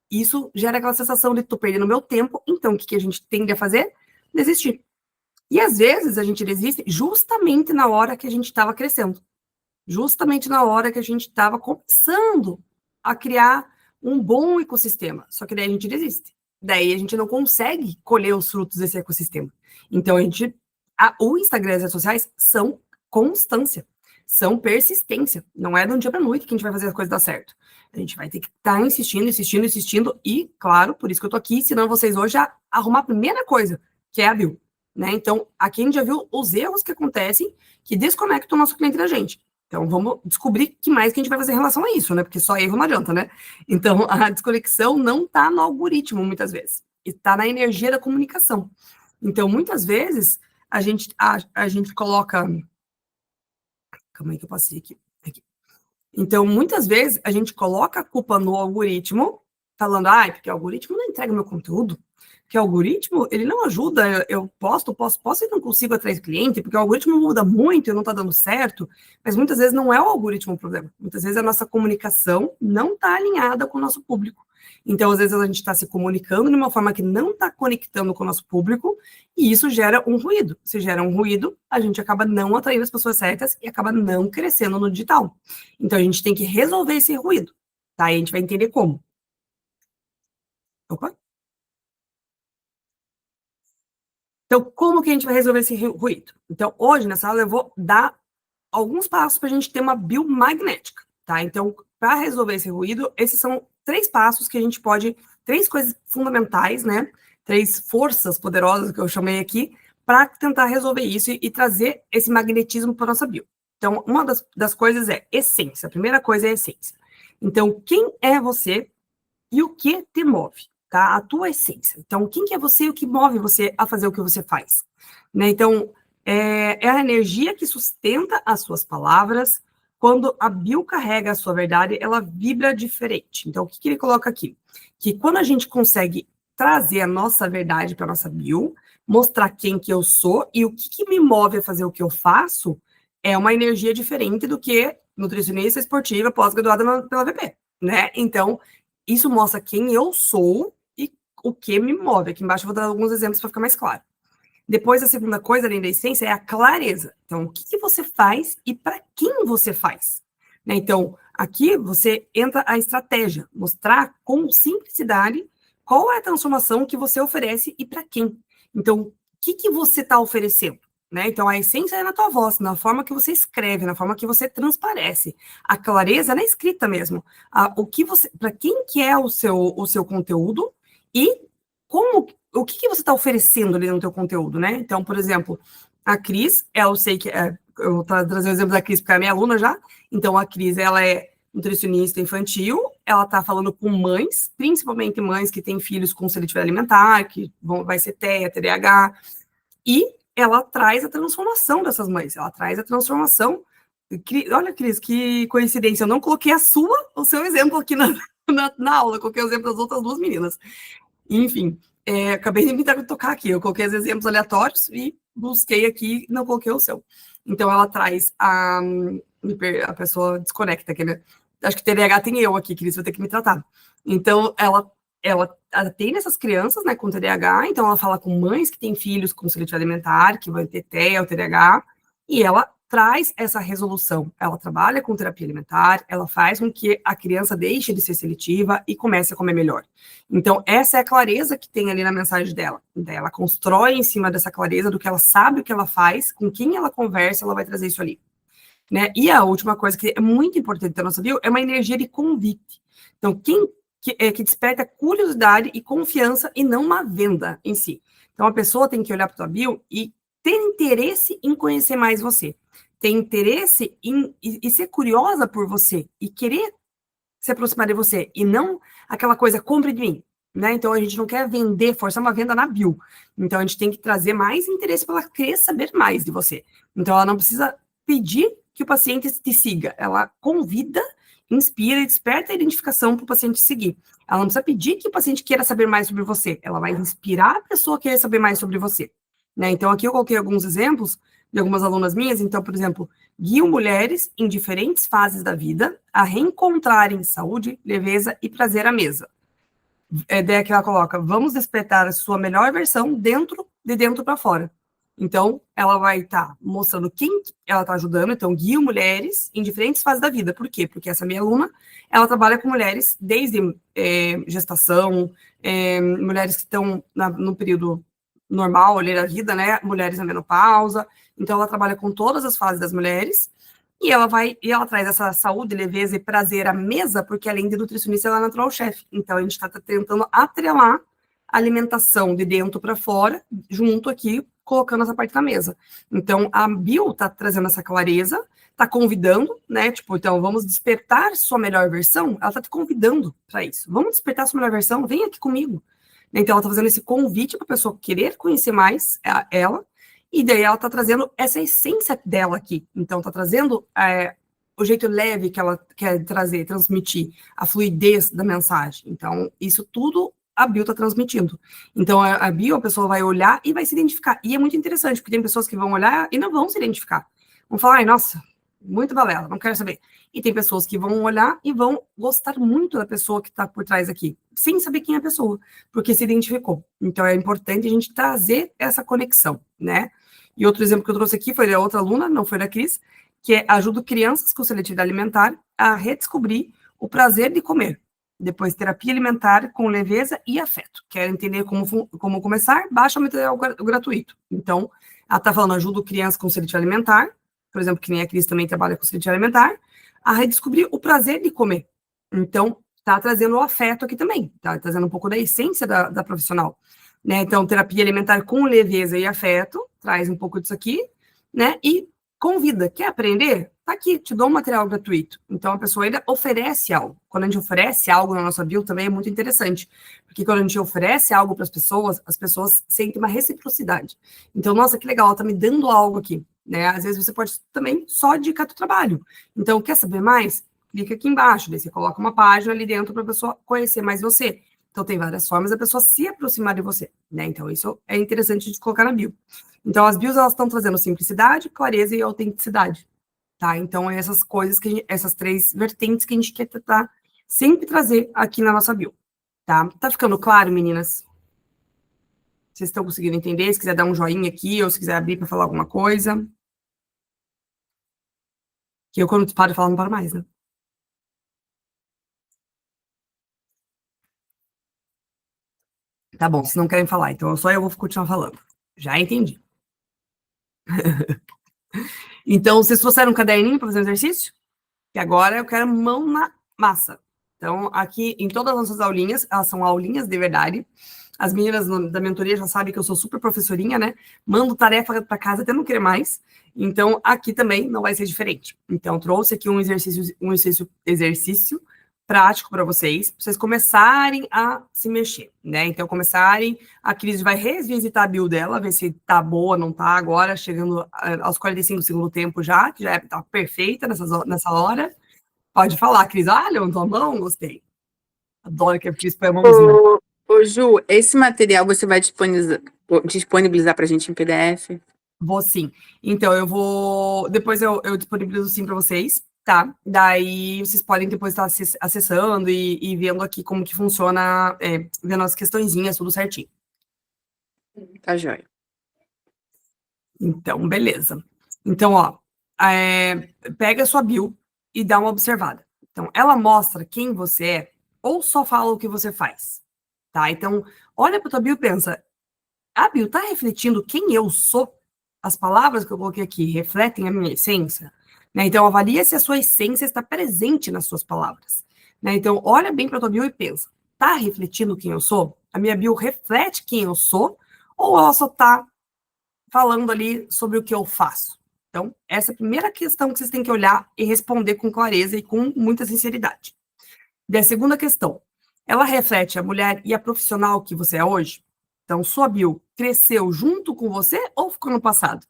Isso gera aquela sensação de estou perdendo o meu tempo, então o que a gente tende a fazer? Desistir. E às vezes a gente desiste justamente na hora que a gente estava crescendo. Justamente na hora que a gente estava começando a criar um bom ecossistema. Só que daí a gente desiste. Daí a gente não consegue colher os frutos desse ecossistema. Então, o Instagram e as redes sociais são constância, são persistência. Não é de um dia para noite que a gente vai fazer as coisas dar certo. A gente vai ter que estar insistindo, e, claro, por isso que eu tô aqui, ensinando vocês hoje a arrumar a primeira coisa, que é a bio, né? Então, aqui a gente já viu os erros que acontecem, que desconectam o nosso cliente da gente. Então, vamos descobrir que mais que a gente vai fazer em relação a isso, né? Porque só erro não adianta, né? Então, a desconexão não está no algoritmo, muitas vezes. Está na energia da comunicação. Então, muitas vezes, a gente coloca... Calma aí que eu passei aqui. Então, muitas vezes, a gente coloca a culpa no algoritmo, falando, porque o algoritmo não entrega o meu conteúdo, que o algoritmo, ele não ajuda, eu posto e não consigo atrair cliente, porque o algoritmo muda muito e não está dando certo, mas muitas vezes não é o algoritmo o problema, muitas vezes a nossa comunicação não está alinhada com o nosso público. Então, às vezes a gente está se comunicando de uma forma que não está conectando com o nosso público, e isso gera um ruído. Se gera um ruído, a gente acaba não atraindo as pessoas certas e acaba não crescendo no digital. Então, a gente tem que resolver esse ruído, tá? E a gente vai entender como. Opa! Então, como que a gente vai resolver esse ruído? Então, hoje, nessa aula, eu vou dar alguns passos para a gente ter uma biomagnética, tá? Então, para resolver esse ruído, esses são 3 passos que a gente pode... 3 coisas fundamentais, né? 3 forças poderosas que eu chamei aqui, para tentar resolver isso e trazer esse magnetismo para nossa bio. Então, uma das coisas é essência. A primeira coisa é essência. Então, quem é você e o que te move? Tá? A tua essência. Então, quem que é você e o que move você a fazer o que você faz? Né? Então, é a energia que sustenta as suas palavras. Quando a bio carrega a sua verdade, ela vibra diferente. Então, o que ele coloca aqui? Que quando a gente consegue trazer a nossa verdade para a nossa bio, mostrar quem que eu sou e o que me move a fazer o que eu faço, é uma energia diferente do que nutricionista esportiva pós-graduada pela VP, né? Então, isso mostra quem eu sou e o que me move. Aqui embaixo eu vou dar alguns exemplos para ficar mais claro. Depois, a segunda coisa, além da essência, é a clareza. Então, o que você faz e para quem você faz, né? Então, aqui você entra a estratégia, mostrar com simplicidade qual é a transformação que você oferece e para quem. Então, o que você está oferecendo? Né? Então, a essência é na tua voz, na forma que você escreve, na forma que você transparece. A clareza é na escrita mesmo. Para quem que é o seu conteúdo e o que você está oferecendo ali no teu conteúdo, né? Então, por exemplo, a Cris, eu sei que eu vou trazer o exemplo da Cris porque é minha aluna já. Então, a Cris, ela é nutricionista infantil, ela está falando com mães, principalmente mães que têm filhos com seletividade alimentar, que vai ser TEA, TDAH, e ela traz a transformação dessas mães, ela traz a transformação. Olha, Cris, que coincidência, eu não coloquei o seu exemplo aqui na aula, coloquei o exemplo das outras duas meninas. Enfim, acabei de me tocar aqui, eu coloquei os exemplos aleatórios e busquei aqui, não coloquei o seu. Então, ela traz a pessoa desconecta, acho que TDAH tem eu aqui, Cris, vai ter que me tratar. Então, ela atende essas crianças, né, com TDAH, então ela fala com mães que têm filhos com seletividade alimentar, que vão ter TEA ou TDAH, e ela traz essa resolução. Ela trabalha com terapia alimentar, ela faz com que a criança deixe de ser seletiva e comece a comer melhor. Então, essa é a clareza que tem ali na mensagem dela. Então, ela constrói em cima dessa clareza do que ela sabe, o que ela faz, com quem ela conversa, ela vai trazer isso ali. Né? E a última coisa que é muito importante ter nossa bio é uma energia de convite. Então, que desperta curiosidade e confiança e não uma venda em si. Então, a pessoa tem que olhar para a tua bio e ter interesse em conhecer mais você. Ter interesse e ser curiosa por você e querer se aproximar de você. E não aquela coisa, compre de mim. Né? Então, a gente não quer vender, forçar uma venda na bio. Então, a gente tem que trazer mais interesse para ela querer saber mais de você. Então, ela não precisa pedir que o paciente te siga. Ela convida, inspira e desperta a identificação para o paciente seguir. Ela não precisa pedir que o paciente queira saber mais sobre você. Ela vai inspirar a pessoa a querer saber mais sobre você. Né? Então, aqui eu coloquei alguns exemplos de algumas alunas minhas. Então, por exemplo, guio mulheres em diferentes fases da vida a reencontrarem saúde, leveza e prazer à mesa. A ideia que ela coloca, vamos despertar a sua melhor versão de dentro para fora. Então, ela vai estar mostrando quem ela está ajudando. Então, guio mulheres em diferentes fases da vida. Por quê? Porque essa minha aluna, ela trabalha com mulheres desde gestação, mulheres que estão no período normal, ali da vida, né? Mulheres na menopausa. Então, ela trabalha com todas as fases das mulheres. E ela traz essa saúde, leveza e prazer à mesa, porque além de nutricionista, ela é natural chef. Então, a gente está tentando atrelar a alimentação de dentro para fora, junto aqui, colocando essa parte na mesa. Então, a bio está trazendo essa clareza, está convidando, né? Tipo, então, vamos despertar sua melhor versão. Ela está te convidando para isso. Vamos despertar sua melhor versão? Vem aqui comigo. Então, ela está fazendo esse convite para a pessoa querer conhecer mais ela, e daí ela está trazendo essa essência dela aqui. Então, está trazendo o jeito leve que ela quer trazer, transmitir, a fluidez da mensagem. Então, isso tudo a bio está transmitindo. Então, a bio, a pessoa vai olhar e vai se identificar. E é muito interessante, porque tem pessoas que vão olhar e não vão se identificar. Vão falar, ai, nossa, muito balela, não quero saber. E tem pessoas que vão olhar e vão gostar muito da pessoa que está por trás aqui, sem saber quem é a pessoa, porque se identificou. Então, é importante a gente trazer essa conexão, né? E outro exemplo que eu trouxe aqui foi da outra aluna, não foi da Cris, que ajuda crianças com seletividade alimentar a redescobrir o prazer de comer. Depois, terapia alimentar com leveza e afeto. Quer entender como começar? Baixa o material gratuito. Então, ela está falando, ajuda crianças com seletividade alimentar, por exemplo, que nem a Cris também trabalha com seletividade alimentar, a redescobrir o prazer de comer. Então, está trazendo o afeto aqui também, está trazendo um pouco da essência da profissional. Né? Então, terapia alimentar com leveza e afeto, traz um pouco disso aqui, né? E convida, quer aprender? Tá aqui, te dou um material gratuito. Então, a pessoa ainda oferece algo. Quando a gente oferece algo na nossa bio, também é muito interessante. Porque quando a gente oferece algo para as pessoas sentem uma reciprocidade. Então, nossa, que legal, ela tá me dando algo aqui. Né? Às vezes você pode também só indicar teu trabalho. Então, quer saber mais? Clica aqui embaixo, daí você coloca uma página ali dentro para a pessoa conhecer mais você. Então, tem várias formas da pessoa se aproximar de você, né? Então, isso é interessante de colocar na bio. Então, as bios, elas estão trazendo simplicidade, clareza e autenticidade, tá? Então, essas coisas, essas 3 vertentes que a gente quer tentar sempre trazer aqui na nossa bio, tá? Tá ficando claro, meninas? Vocês estão conseguindo entender? Se quiser dar um joinha aqui, ou se quiser abrir para falar alguma coisa. Que eu, quando paro de falar, não paro mais, né? Tá bom, se não querem falar, então só eu vou continuar falando. Já entendi. Então, vocês trouxeram um caderninho para fazer o exercício? Que agora eu quero mão na massa. Então, aqui em todas as nossas aulinhas, elas são aulinhas de verdade. As meninas da mentoria já sabem que eu sou super professorinha, né? Mando tarefa para casa até não querer mais. Então, aqui também não vai ser diferente. Então, trouxe aqui um exercício prático para vocês começarem a se mexer, né? Então, começarem, a Cris vai revisitar a bio dela, ver se tá boa, não tá agora, chegando aos 45 segundos do tempo já, que já tá perfeita nessa hora. Pode falar, Cris. Ah, levantou a mão, gostei. Adoro que a Cris põe a mãozinha. Ô, Ju, esse material você vai disponibilizar para a gente em PDF? Vou sim. Então, eu vou. Depois eu disponibilizo sim para vocês, tá? Daí vocês podem depois estar acessando e vendo aqui como que funciona, vendo as questõezinhas, tudo certinho. Tá joia. Então, beleza. Então, ó, pega a sua bio e dá uma observada. Então, ela mostra quem você é ou só fala o que você faz, tá? Então, olha para tua bio e pensa, a bio tá refletindo quem eu sou? As palavras que eu coloquei aqui refletem a minha essência? Né? Então, avalia se a sua essência está presente nas suas palavras. Né? Então, olha bem para tua bio e pensa, tá refletindo quem eu sou? A minha bio reflete quem eu sou? Ou ela só tá falando ali sobre o que eu faço? Então, essa é a primeira questão que vocês têm que olhar e responder com clareza e com muita sinceridade. Da segunda questão, ela reflete a mulher e a profissional que você é hoje? Então, sua bio cresceu junto com você ou ficou no passado?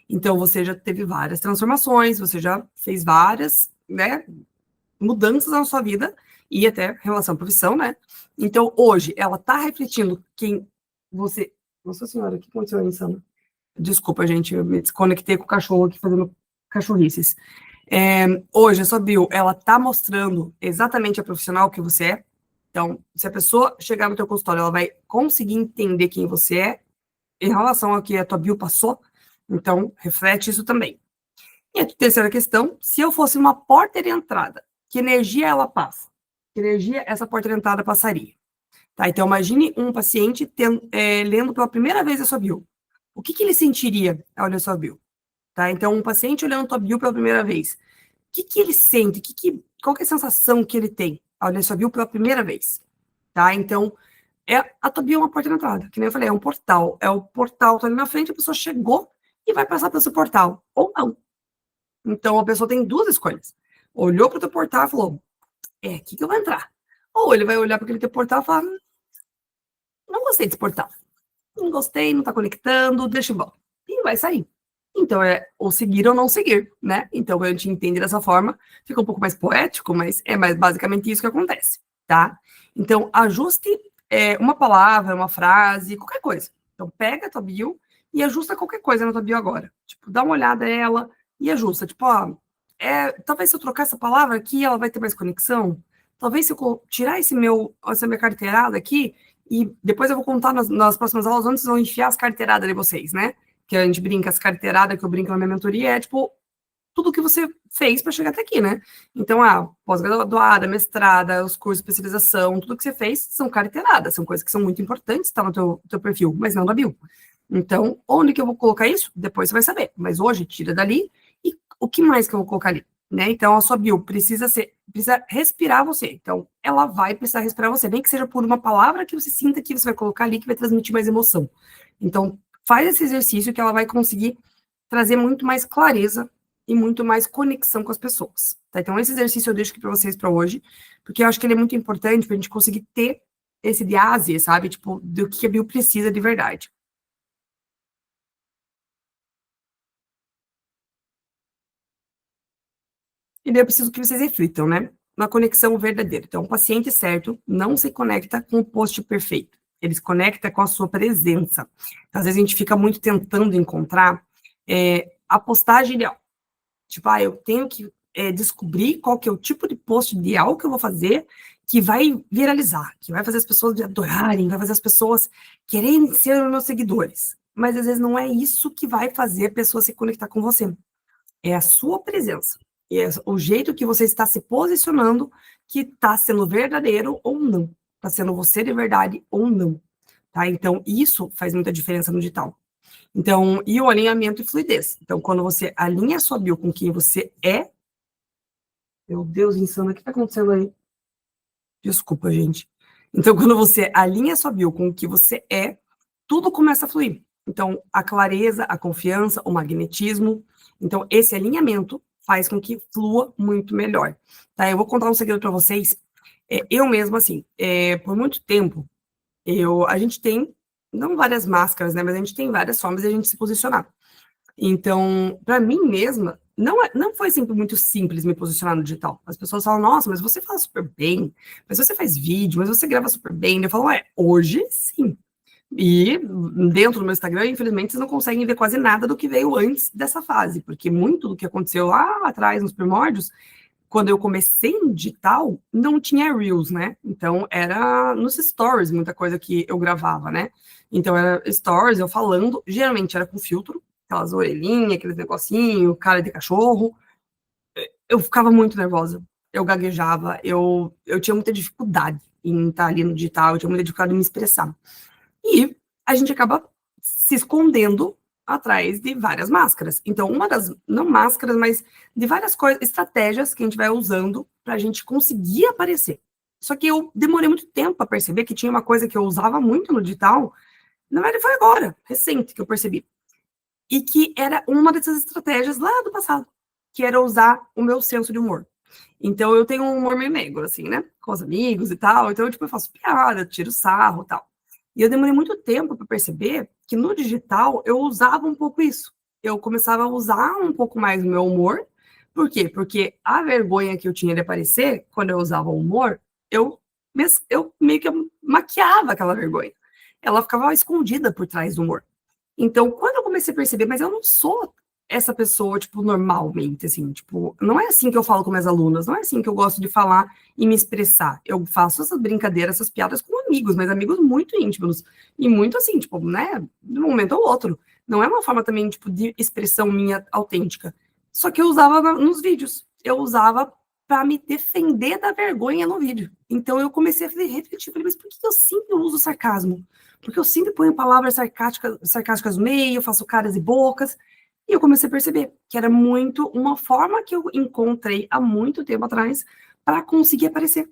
Então, você já teve várias transformações, você já fez várias, né, mudanças na sua vida e até relação à profissão, né? Então, hoje, ela está refletindo quem você... Nossa Senhora, o que aconteceu aí, Sana? Desculpa, gente, eu me desconectei com o cachorro aqui fazendo cachorrices. Hoje, a sua bio, ela tá mostrando exatamente a profissional que você é. Então, se a pessoa chegar no teu consultório, ela vai conseguir entender quem você é em relação ao que a tua bio passou. Então, reflete isso também. E a terceira questão, se eu fosse uma porta de entrada, que energia ela passa? Que energia essa porta de entrada passaria? Tá, então, imagine um paciente lendo pela primeira vez a sua bio. O que ele sentiria ao ler a sua bio? Tá? Então, um paciente olhando a tua bio pela primeira vez, o que ele sente? Qual que é a sensação que ele tem ao ler a sua bio pela primeira vez? Tá? Então, a tua bio é uma porta de entrada, que nem eu falei, é um portal. É o portal, tá ali na frente, a pessoa chegou e vai passar pelo seu portal, ou não. Então, a pessoa tem duas escolhas. Olhou para o teu portal e falou, aqui que eu vou entrar. Ou ele vai olhar para aquele teu portal e falar, não gostei desse portal. Não gostei, não tá conectando, deixa embora. E vai sair. Então, é ou seguir ou não seguir, né? Então, a gente entende dessa forma, fica um pouco mais poético, mas é mais basicamente isso que acontece, tá? Então, ajuste uma palavra, uma frase, qualquer coisa. Então, pega a tua bio e ajusta qualquer coisa na tua bio agora. Tipo, dá uma olhada nela e ajusta. Tipo, talvez se eu trocar essa palavra aqui, ela vai ter mais conexão. Talvez se eu tirar essa minha carteirada aqui, e depois eu vou contar nas próximas aulas onde vocês vão enfiar as carteiradas de vocês, né? Que a gente brinca, as carteiradas que eu brinco na minha mentoria é, tipo, tudo que você fez para chegar até aqui, né? Então, pós-graduada, mestrada, os cursos de especialização, tudo que você fez são carteiradas, são coisas que são muito importantes, tá no teu perfil, mas não da bio. Então, onde que eu vou colocar isso? Depois você vai saber. Mas hoje, tira dali, e o que mais que eu vou colocar ali? Né? Então, a sua bio precisa respirar você. Então, ela vai precisar respirar você, nem que seja por uma palavra que você sinta que você vai colocar ali, que vai transmitir mais emoção. Então, faz esse exercício que ela vai conseguir trazer muito mais clareza e muito mais conexão com as pessoas. Tá? Então, esse exercício eu deixo aqui para vocês para hoje, porque eu acho que ele é muito importante para a gente conseguir ter esse diásia, sabe? Tipo, do que a bio precisa de verdade. E daí eu preciso que vocês reflitam, né? Na conexão verdadeira. Então, o paciente certo não se conecta com o post perfeito. ele se conecta com a sua presença. Então, às vezes a gente fica muito tentando encontrar a postagem ideal. Tipo, eu tenho que descobrir qual que é o tipo de post ideal que eu vou fazer que vai viralizar, que vai fazer as pessoas adorarem, vai fazer as pessoas quererem ser os meus seguidores. Mas às vezes não é isso que vai fazer a pessoa se conectar com você. É a sua presença. É o jeito que você está se posicionando que está sendo verdadeiro ou não. Está sendo você de verdade ou não. Tá? Então, isso faz muita diferença no digital. Então, e o alinhamento e fluidez. Então, quando você alinha a sua bio com quem você é... Meu Deus, insano, o que está acontecendo aí? Desculpa, gente. Então, quando você alinha a sua bio com o que você é, tudo começa a fluir. Então, a clareza, a confiança, o magnetismo. Então, esse alinhamento faz com que flua muito melhor. Tá? Eu vou contar um segredo para vocês. Eu mesmo, assim, por muito tempo, a gente tem, não várias máscaras, né? Mas a gente tem várias formas de a gente se posicionar. Então, para mim mesma, não foi sempre muito simples me posicionar no digital. As pessoas falam, nossa, mas você fala super bem, mas você faz vídeo, mas você grava super bem. Eu falo, hoje sim. E dentro do meu Instagram, infelizmente, vocês não conseguem ver quase nada do que veio antes dessa fase, porque muito do que aconteceu lá atrás, nos primórdios, quando eu comecei no digital, não tinha Reels, né? Então, era nos stories, muita coisa que eu gravava, né? Então, era stories, eu falando, geralmente era com filtro, aquelas orelhinhas, aqueles negocinho, cara de cachorro. Eu ficava muito nervosa, eu gaguejava, eu tinha muita dificuldade em estar ali no digital, eu tinha muita dificuldade em me expressar. E a gente acaba se escondendo atrás de várias máscaras. Então, não máscaras, mas de várias coisas, estratégias que a gente vai usando para a gente conseguir aparecer. Só que eu demorei muito tempo para perceber que tinha uma coisa que eu usava muito no digital, na verdade foi agora, recente, que eu percebi. E que era uma dessas estratégias lá do passado, que era usar o meu senso de humor. Então, eu tenho um humor meio negro, assim, né? Com os amigos e tal. Então, eu faço piada, eu tiro sarro e tal. E eu demorei muito tempo para perceber que no digital eu usava um pouco isso. Eu começava a usar um pouco mais o meu humor. Por quê? Porque a vergonha que eu tinha de aparecer, quando eu usava o humor, eu meio que maquiava aquela vergonha. Ela ficava escondida por trás do humor. Então, quando eu comecei a perceber, mas eu não sou essa pessoa, tipo, normalmente, assim, tipo, não é assim que eu falo com minhas alunas, não é assim que eu gosto de falar e me expressar. Eu faço essas brincadeiras, essas piadas com amigos, mas amigos muito íntimos, e muito assim, tipo, né, de um momento ao outro. Não é uma forma também, tipo, de expressão minha autêntica. Só que eu usava nos vídeos, eu usava para me defender da vergonha no vídeo. Então eu comecei a refletir, falei, mas por que eu sempre uso sarcasmo? Porque eu sempre ponho palavras sarcásticas no meio, faço caras e bocas. E eu comecei a perceber que era muito uma forma que eu encontrei há muito tempo atrás para conseguir aparecer.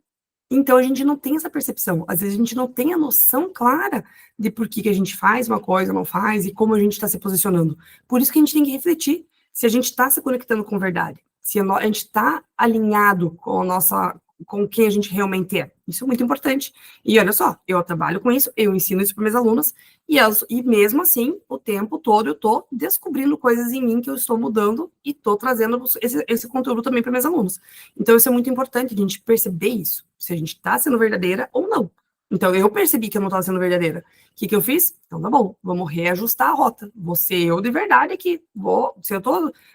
Então a gente não tem essa percepção. Às vezes a gente não tem a noção clara de por que a gente faz uma coisa, não faz, e como a gente está se posicionando. Por isso que a gente tem que refletir se a gente está se conectando com verdade, se a gente está alinhado com quem a gente realmente é. Isso é muito importante. E olha só, eu trabalho com isso, eu ensino isso para minhas alunas, e mesmo assim, o tempo todo eu estou descobrindo coisas em mim que eu estou mudando e estou trazendo esse conteúdo também para minhas alunas. Então, isso é muito importante, a gente perceber isso, se a gente está sendo verdadeira ou não. Então, eu percebi que eu não estava sendo verdadeira. O que eu fiz? Então, tá bom, vamos reajustar a rota. Vou ser eu de verdade aqui.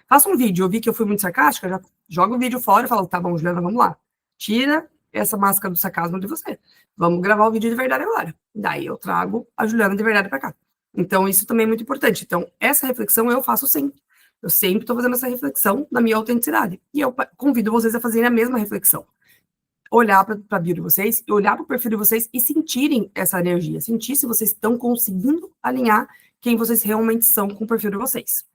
Faço um vídeo, eu vi que eu fui muito sarcástica, já jogo o vídeo fora e falo, tá bom, Juliana, vamos lá. Tira essa máscara do sarcasmo de você. Vamos gravar o vídeo de verdade agora. Daí eu trago a Juliana de verdade para cá. Então, isso também é muito importante. Então, essa reflexão eu faço sempre. Eu sempre estou fazendo essa reflexão na minha autenticidade. E eu convido vocês a fazerem a mesma reflexão. Olhar para a bio de vocês, olhar para o perfil de vocês e sentirem essa energia. Sentir se vocês estão conseguindo alinhar quem vocês realmente são com o perfil de vocês.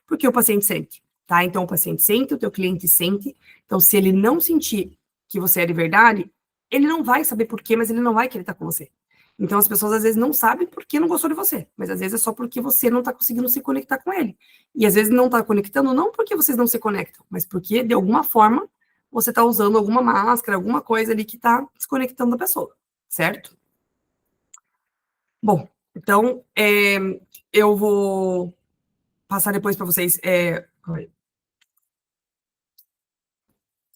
Porque o paciente sente, tá? Então, o paciente sente, o teu cliente sente. Então, se ele não sentir que você é de verdade, ele não vai saber por quê, mas ele não vai querer estar com você. Então, as pessoas às vezes não sabem por que não gostou de você, mas às vezes é só porque você não está conseguindo se conectar com ele. E às vezes não está conectando, não porque vocês não se conectam, mas porque, de alguma forma, você está usando alguma máscara, alguma coisa ali que está desconectando a pessoa, certo? Bom, então, eu vou passar depois para vocês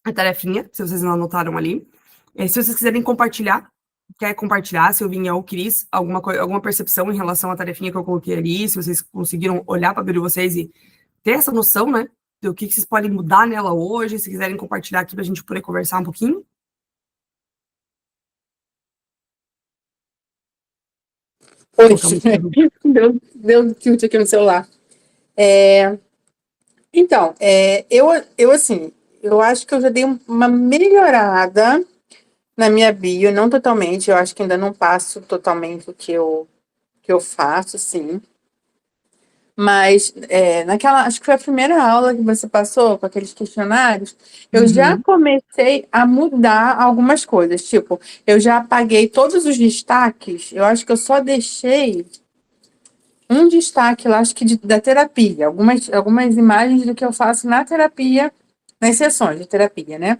a tarefinha, se vocês não anotaram ali. Se vocês quiserem compartilhar quer compartilhar, Silvinha ou Cris, alguma percepção em relação à tarefinha que eu coloquei ali, se vocês conseguiram olhar para a bio de vocês e ter essa noção, né, do que vocês podem mudar nela hoje, se quiserem compartilhar aqui para a gente poder conversar um pouquinho. Oxe, deu tilt aqui no celular. Então, eu assim, eu acho que eu já dei uma melhorada na minha bio, não totalmente, eu acho que ainda não passo totalmente o que eu faço, sim. Mas acho que foi a primeira aula que você passou com aqueles questionários, eu já comecei a mudar algumas coisas. Tipo, eu já apaguei todos os destaques, eu acho que eu só deixei um destaque lá, acho que da terapia, algumas imagens do que eu faço na terapia, nas sessões de terapia, né?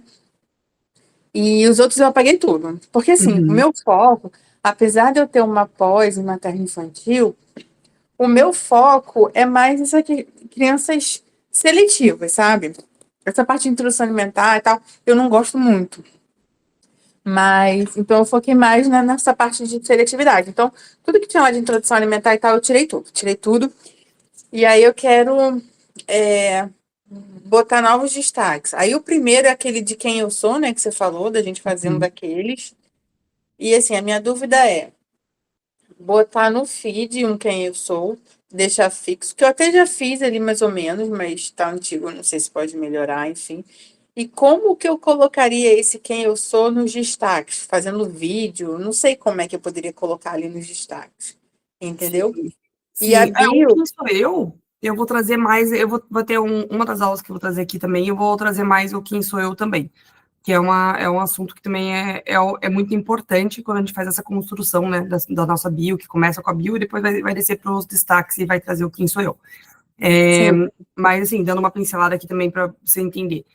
E os outros eu apaguei tudo. Porque, assim, o meu foco, apesar de eu ter uma pós em materno-infantil, o meu foco é mais isso aqui, crianças seletivas, sabe? Essa parte de introdução alimentar e tal, eu não gosto muito. Mas, então eu foquei mais nessa parte de seletividade. Então, tudo que tinha lá de introdução alimentar e tal, eu tirei tudo. E aí eu quero botar novos destaques. Aí o primeiro é aquele de quem eu sou, né, que você falou, da gente fazendo daqueles. E assim, a minha dúvida é botar no feed um quem eu sou, deixar fixo, que eu até já fiz ali mais ou menos, mas tá antigo, não sei se pode melhorar, enfim. E como que eu colocaria esse quem eu sou nos destaques? Fazendo vídeo, não sei como é que eu poderia colocar ali nos destaques, entendeu? Sim. E a bio... Quem sou eu vou trazer mais, vou ter uma das aulas que eu vou trazer aqui também, eu vou trazer mais o quem sou eu também, que é um assunto que também é muito importante quando a gente faz essa construção, né, da nossa bio, que começa com a bio e depois vai descer para os destaques e vai trazer o quem sou eu. Mas, assim, dando uma pincelada aqui também para você entender.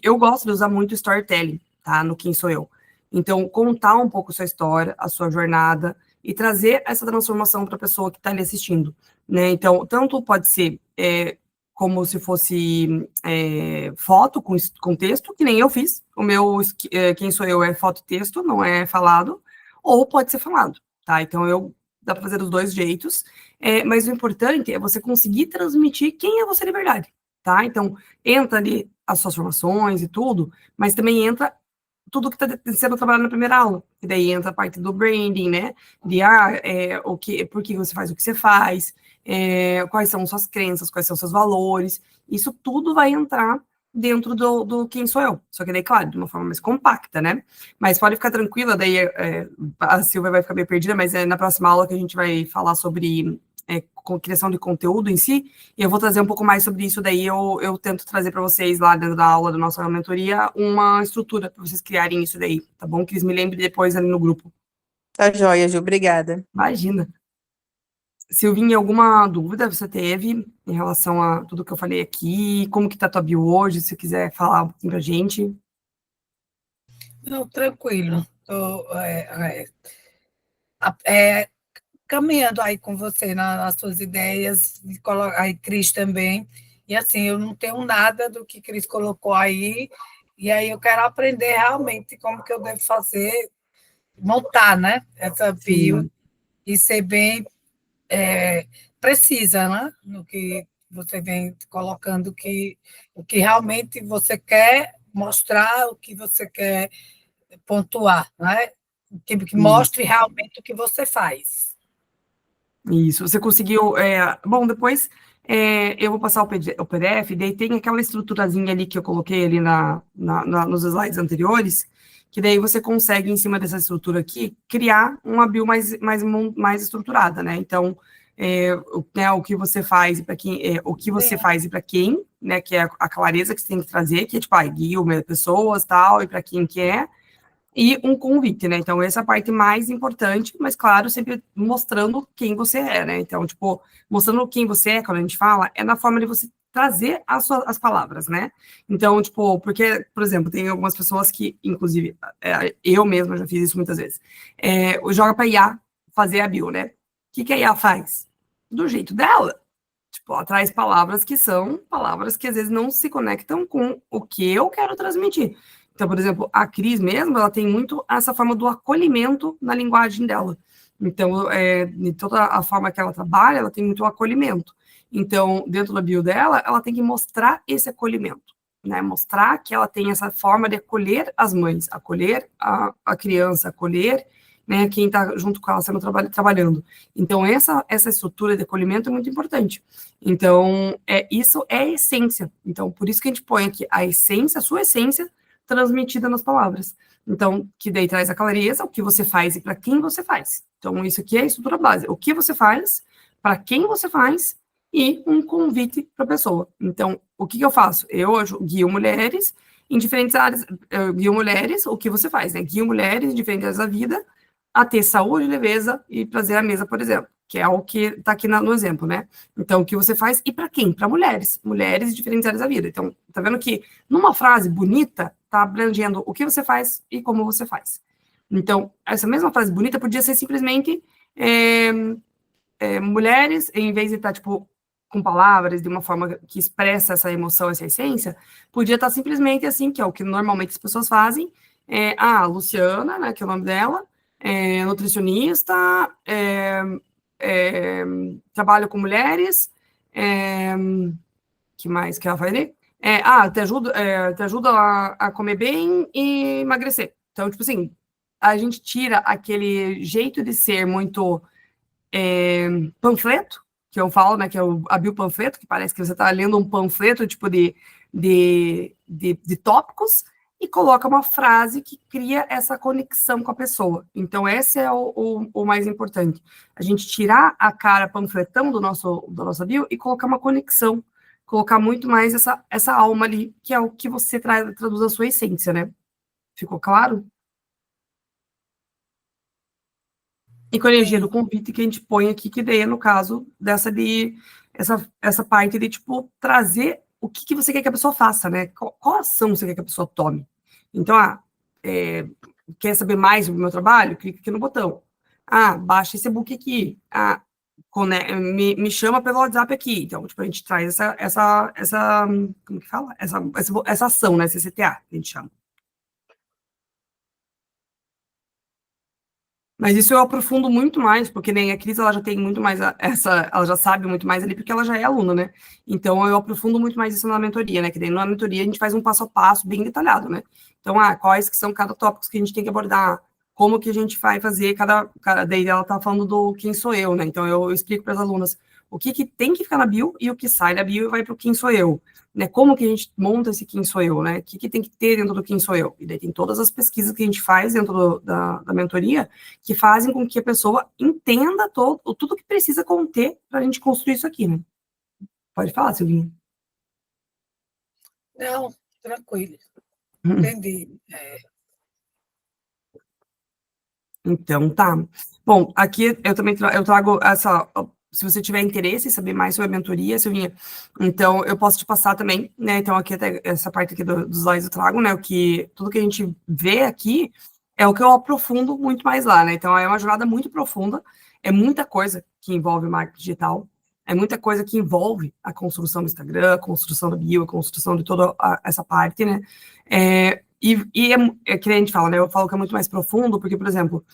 Eu gosto de usar muito storytelling, tá, no quem sou eu. Então, contar um pouco a sua história, a sua jornada, e trazer essa transformação para a pessoa que está ali assistindo, né? Então, tanto pode ser como se fosse foto com texto, que nem eu fiz. O meu quem sou eu é foto e texto, não é falado, ou pode ser falado, tá? Então, dá para fazer dos dois jeitos, mas o importante é você conseguir transmitir quem é você de verdade, tá? Então, entra ali as suas formações e tudo, mas também entra tudo que está sendo trabalhado na primeira aula. E daí entra a parte do branding, né? De por que você faz o que você faz, quais são suas crenças, quais são seus valores. Isso tudo vai entrar dentro do quem sou eu. Só que daí, claro, de uma forma mais compacta, né? Mas pode ficar tranquila, daí a Silvia vai ficar meio perdida, mas na próxima aula que a gente vai falar sobre com criação de conteúdo em si, e eu vou trazer um pouco mais sobre isso, daí eu tento trazer para vocês lá dentro da aula da nossa mentoria uma estrutura para vocês criarem isso daí, tá bom? Que eles me lembrem depois ali no grupo. Tá joia, Ju, obrigada. Imagina. Silvinha, alguma dúvida você teve em relação a tudo que eu falei aqui? Como que tá a tua bio hoje? Se você quiser falar um pouquinho pra gente. Não, tranquilo. Tô, caminhando aí com você nas suas ideias, aí Cris também. E assim, eu não tenho nada do que Cris colocou aí, e aí eu quero aprender realmente como que eu devo fazer, montar, né, essa bio e ser bem precisa, né, no que você vem colocando, o que realmente você quer mostrar, o que você quer pontuar, né, que mostre realmente o que você faz. Isso, você conseguiu. Bom, depois eu vou passar o PDF, daí tem aquela estruturazinha ali que eu coloquei ali nos slides anteriores, que daí você consegue, em cima dessa estrutura aqui, criar uma bio mais estruturada, né? Então, o que você faz e para quem, o que você faz e para quem, né? Que é a clareza que você tem que trazer, que é tipo, guia pessoas tal, e para quem que é. E um convite, né? Então, essa é a parte mais importante, mas, claro, sempre mostrando quem você é, né? Então, tipo, mostrando quem você é, quando a gente fala, é na forma de você trazer as palavras, né? Então, tipo, porque, por exemplo, tem algumas pessoas que, inclusive, eu mesma já fiz isso muitas vezes, joga para IA fazer a bio, né? O que a IA faz? Do jeito dela. Tipo, ela traz palavras que são palavras que às vezes não se conectam com o que eu quero transmitir. Então, por exemplo, a Cris mesmo, ela tem muito essa forma do acolhimento na linguagem dela. Então, de toda a forma que ela trabalha, ela tem muito acolhimento. Então, dentro da bio dela, ela tem que mostrar esse acolhimento, né? Mostrar que ela tem essa forma de acolher as mães, acolher a criança, acolher, né, quem está junto com ela sendo trabalhando. Então, essa estrutura de acolhimento é muito importante. Então, isso é a essência. Então, por isso que a gente põe aqui a essência, a sua essência, transmitida nas palavras. Então, que daí traz a clareza, o que você faz e para quem você faz. Então, isso aqui é a estrutura base. O que você faz, para quem você faz e um convite para a pessoa. Então, o que eu faço? Eu guio mulheres em diferentes áreas. Eu guio mulheres, o que você faz, né? Guio mulheres em diferentes áreas da vida a ter saúde, leveza e prazer à mesa, por exemplo, que é o que está aqui no exemplo, né? Então, o que você faz e para quem? Para mulheres em diferentes áreas da vida. Então, tá vendo que numa frase bonita, tá abrangendo o que você faz e como você faz. Então, essa mesma frase bonita podia ser simplesmente mulheres, em vez de estar, tipo, com palavras, de uma forma que expressa essa emoção, essa essência, podia estar simplesmente assim, que é o que normalmente as pessoas fazem, a Luciana, né, que é o nome dela, nutricionista, trabalho com mulheres, que mais que ela faz ali? Te ajuda a comer bem e emagrecer. Então, tipo assim, a gente tira aquele jeito de ser muito panfleto, que eu falo, né, que é a biopanfleto, que parece que você está lendo um panfleto, tipo, de tópicos, e coloca uma frase que cria essa conexão com a pessoa. Então, esse é o mais importante. A gente tirar a cara panfletão da nossa bio e colocar uma conexão, colocar muito mais essa alma ali, que é o que você traduz a sua essência, né? Ficou claro? E com a energia do convite que a gente põe aqui, que daí é no caso essa parte de, tipo, trazer o que você quer que a pessoa faça, né? Qual ação você quer que a pessoa tome? Então, quer saber mais sobre o meu trabalho? Clica aqui no botão. Baixa esse e-book aqui. Me chama pelo WhatsApp aqui. Então, tipo, a gente traz essa como que fala? Essa ação, né? Esse CTA, que a gente chama. Mas isso eu aprofundo muito mais, porque nem a Cris, ela já tem muito mais ela já sabe muito mais ali, porque ela já é aluna, né? Então, eu aprofundo muito mais isso na mentoria, né? Que daí na mentoria a gente faz um passo a passo bem detalhado, né? Então, quais que são cada tópicos que a gente tem que abordar, como que a gente vai fazer daí ela tá falando do quem sou eu, né? Então, eu explico para as alunas o que tem que ficar na bio e o que sai da bio e vai para o quem sou eu, né? Como que a gente monta esse quem sou eu, né? O que tem que ter dentro do quem sou eu? E daí tem todas as pesquisas que a gente faz dentro da mentoria que fazem com que a pessoa entenda tudo que precisa conter para a gente construir isso aqui, né? Pode falar, Silvinha. Não, tranquilo. Entendi. Então, tá. Bom, aqui eu também eu trago essa. Se você tiver interesse em saber mais sobre a mentoria, Silvinha, então eu posso te passar também, né? Então, aqui até essa parte aqui dos slides eu trago, né? Tudo que a gente vê aqui é o que eu aprofundo muito mais lá, né? Então, é uma jornada muito profunda, é muita coisa que envolve marketing digital, é muita coisa que envolve a construção do Instagram, a construção do bio, a construção de toda essa parte, né? Que a gente fala, né? Eu falo que é muito mais profundo, porque, por exemplo,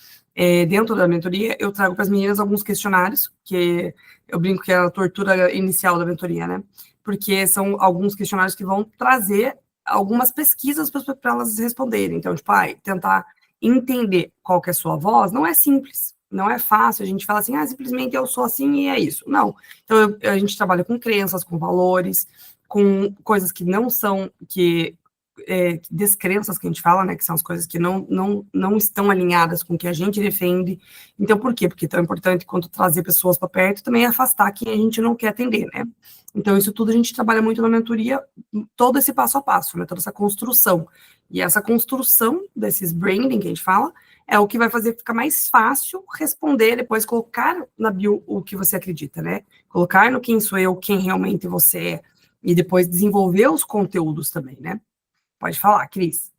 dentro da mentoria, eu trago para as meninas alguns questionários, que eu brinco que é a tortura inicial da mentoria, né? Porque são alguns questionários que vão trazer algumas pesquisas para elas responderem. Então, tipo, tentar entender qual que é a sua voz, não é simples, não é fácil. A gente fala assim, simplesmente eu sou assim e é isso. Não. Então, a gente trabalha com crenças, com valores, com coisas que não são, descrenças que a gente fala, né, que são as coisas que não estão alinhadas com o que a gente defende. Então, por quê? Porque é tão importante quanto trazer pessoas para perto, também afastar quem a gente não quer atender, né? Então, isso tudo a gente trabalha muito na mentoria, todo esse passo a passo, né, toda essa construção. E essa construção desses branding que a gente fala, é o que vai fazer ficar mais fácil responder, depois colocar na bio o que você acredita, né? Colocar no quem sou eu, quem realmente você é, e depois desenvolver os conteúdos também, né? Pode falar, Cris.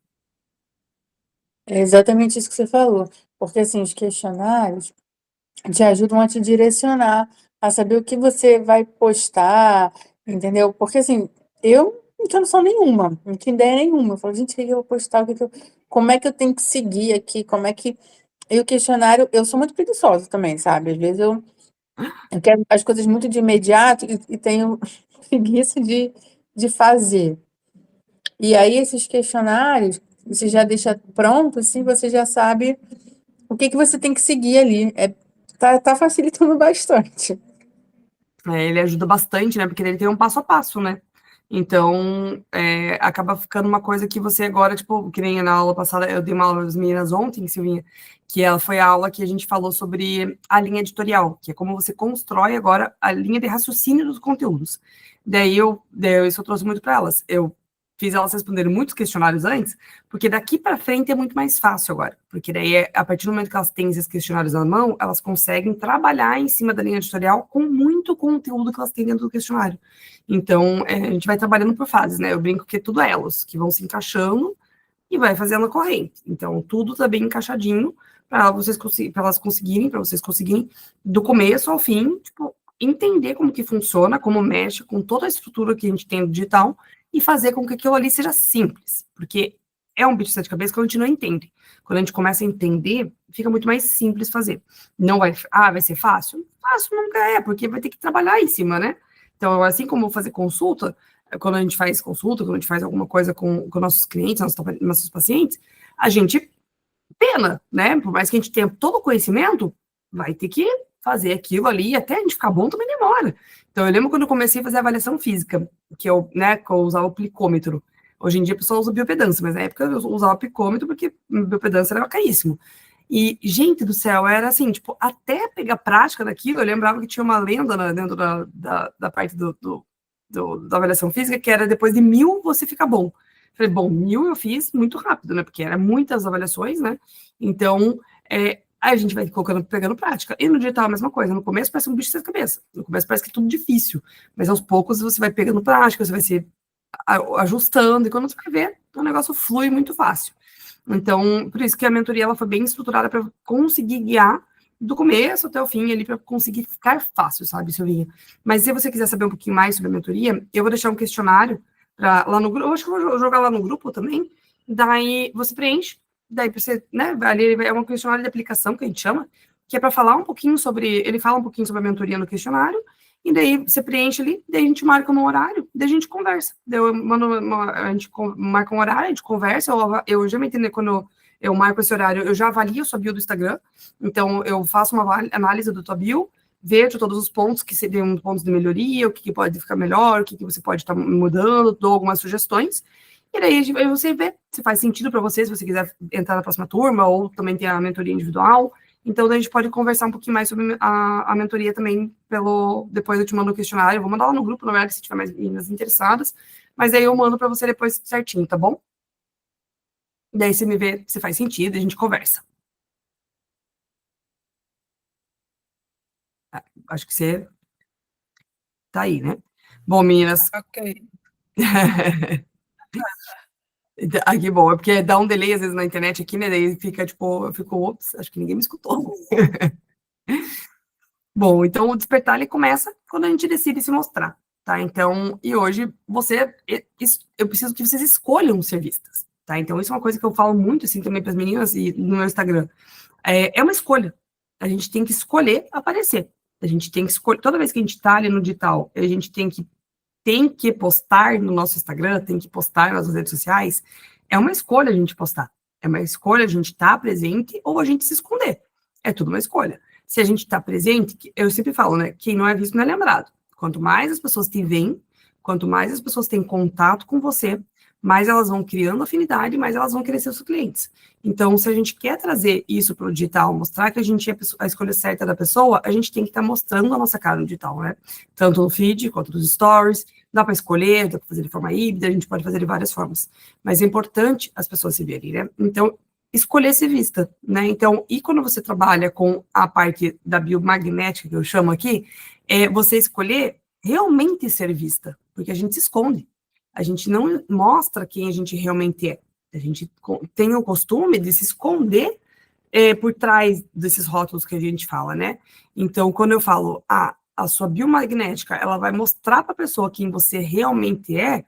É exatamente isso que você falou, porque assim, os questionários te ajudam a te direcionar, a saber o que você vai postar, entendeu? Porque assim, eu não tinha noção nenhuma, não tinha ideia nenhuma. Eu falei, gente, o que eu vou postar? Como é que eu tenho que seguir aqui? Como é que. E o questionário, eu sou muito preguiçosa também, sabe? Às vezes eu quero as coisas muito de imediato e tenho preguiça de fazer. E aí, esses questionários, você já deixa pronto, assim, você já sabe o que você tem que seguir ali. Tá facilitando bastante. Ele ajuda bastante, né? Porque ele tem um passo a passo, né? Então, acaba ficando uma coisa que você agora, tipo, que nem na aula passada, eu dei uma aula das meninas ontem, Silvinha, que ela foi a aula que a gente falou sobre a linha editorial, que é como você constrói agora a linha de raciocínio dos conteúdos. Isso eu trouxe muito para elas. Eu fiz elas responderem muitos questionários antes, porque daqui para frente é muito mais fácil agora, porque daí, a partir do momento que elas têm esses questionários na mão, elas conseguem trabalhar em cima da linha editorial com muito conteúdo que elas têm dentro do questionário. Então, a gente vai trabalhando por fases, né? Eu brinco que tudo é elos, que vão se encaixando e vai fazendo a corrente. Então, tudo tá bem encaixadinho para vocês conseguirem, do começo ao fim, tipo, entender como que funciona, como mexe com toda a estrutura que a gente tem no digital e fazer com que aquilo ali seja simples, porque é um bicho de sete cabeças que a gente não entende. Quando a gente começa a entender, fica muito mais simples fazer. Não vai ser fácil? Fácil nunca é, porque vai ter que trabalhar em cima, né? Então, assim como fazer consulta, quando a gente faz consulta, quando a gente faz alguma coisa com nossos clientes, nossos pacientes, a gente pena, né? Por mais que a gente tenha todo o conhecimento, vai ter que fazer aquilo ali, e até a gente ficar bom também demora. Então, eu lembro quando eu comecei a fazer avaliação física, que eu usava o plicômetro. Hoje em dia, a pessoa usa biopedância, mas na época eu usava plicômetro porque biopedância era caríssimo. E, gente do céu, era assim, tipo, até pegar prática daquilo, eu lembrava que tinha uma lenda dentro da parte da avaliação física, que era depois de 1000 você fica bom. Falei, bom, 1000 eu fiz muito rápido, né, porque eram muitas avaliações, né, então, aí a gente vai pegando prática. E no digital a mesma coisa, no começo parece um bicho de sete cabeças, no começo parece que é tudo difícil, mas aos poucos você vai pegando prática, você vai se ajustando, e quando você vai ver, o negócio flui muito fácil. Então, por isso que a mentoria ela foi bem estruturada para conseguir guiar do começo até o fim ali para conseguir ficar fácil, sabe, Silvinha? Mas se você quiser saber um pouquinho mais sobre a mentoria, eu vou deixar um questionário lá no grupo, eu acho que eu vou jogar lá no grupo também, daí você preenche, daí você, né, ali é um questionário de aplicação que a gente chama, que é para falar um pouquinho ele fala um pouquinho sobre a mentoria no questionário, e daí você preenche ali, daí a gente marca um horário, daí a gente conversa. Daí a gente marca um horário, a gente conversa, eu já me entendo quando eu marco esse horário, eu já avalio a sua bio do Instagram, então eu faço uma análise do tua bio, vejo todos os pontos que seriam pontos de melhoria, o que pode ficar melhor, o que você pode estar mudando, dou algumas sugestões, e daí você vê se faz sentido para você, se você quiser entrar na próxima turma, ou também tem a mentoria individual. Então, a gente pode conversar um pouquinho mais sobre a mentoria também, depois eu te mando o questionário, eu vou mandar lá no grupo, na verdade, se tiver mais meninas interessadas, mas aí eu mando para você depois certinho, tá bom? Daí você me vê se faz sentido, a gente conversa. Acho que você tá aí, né? Bom, meninas... Ok. Que bom, é porque dá um delay às vezes na internet aqui, né? Daí fica tipo, eu fico, ops, acho que ninguém me escutou. Bom, então o despertar ele começa quando a gente decide se mostrar, tá? Então, e hoje eu preciso que vocês escolham ser vistas, tá? Então, isso é uma coisa que eu falo muito assim também para as meninas e no meu Instagram. É uma escolha. A gente tem que escolher aparecer. A gente tem que escolher, toda vez que a gente tá ali no digital, a gente tem que postar no nosso Instagram, tem que postar nas redes sociais, é uma escolha a gente postar. É uma escolha a gente estar presente ou a gente se esconder. É tudo uma escolha. Se a gente está presente, eu sempre falo, né? Quem não é visto não é lembrado. Quanto mais as pessoas te veem, quanto mais as pessoas têm contato com você, mais elas vão criando afinidade, mais elas vão querer ser seus clientes. Então, se a gente quer trazer isso para o digital, mostrar que a gente é a escolha certa da pessoa, a gente tem que estar mostrando a nossa cara no digital, né? Tanto no feed quanto nos stories. Dá para escolher, dá para fazer de forma híbrida, a gente pode fazer de várias formas. Mas é importante as pessoas se verem, né? Então, escolher ser vista, né? Então, e quando você trabalha com a parte da biomagnética, que eu chamo aqui, é você escolher realmente ser vista, porque a gente se esconde. A gente não mostra quem a gente realmente é. A gente tem o costume de se esconder por trás desses rótulos que a gente fala, né? Então, quando eu falo, a sua biomagnética, ela vai mostrar para a pessoa quem você realmente é,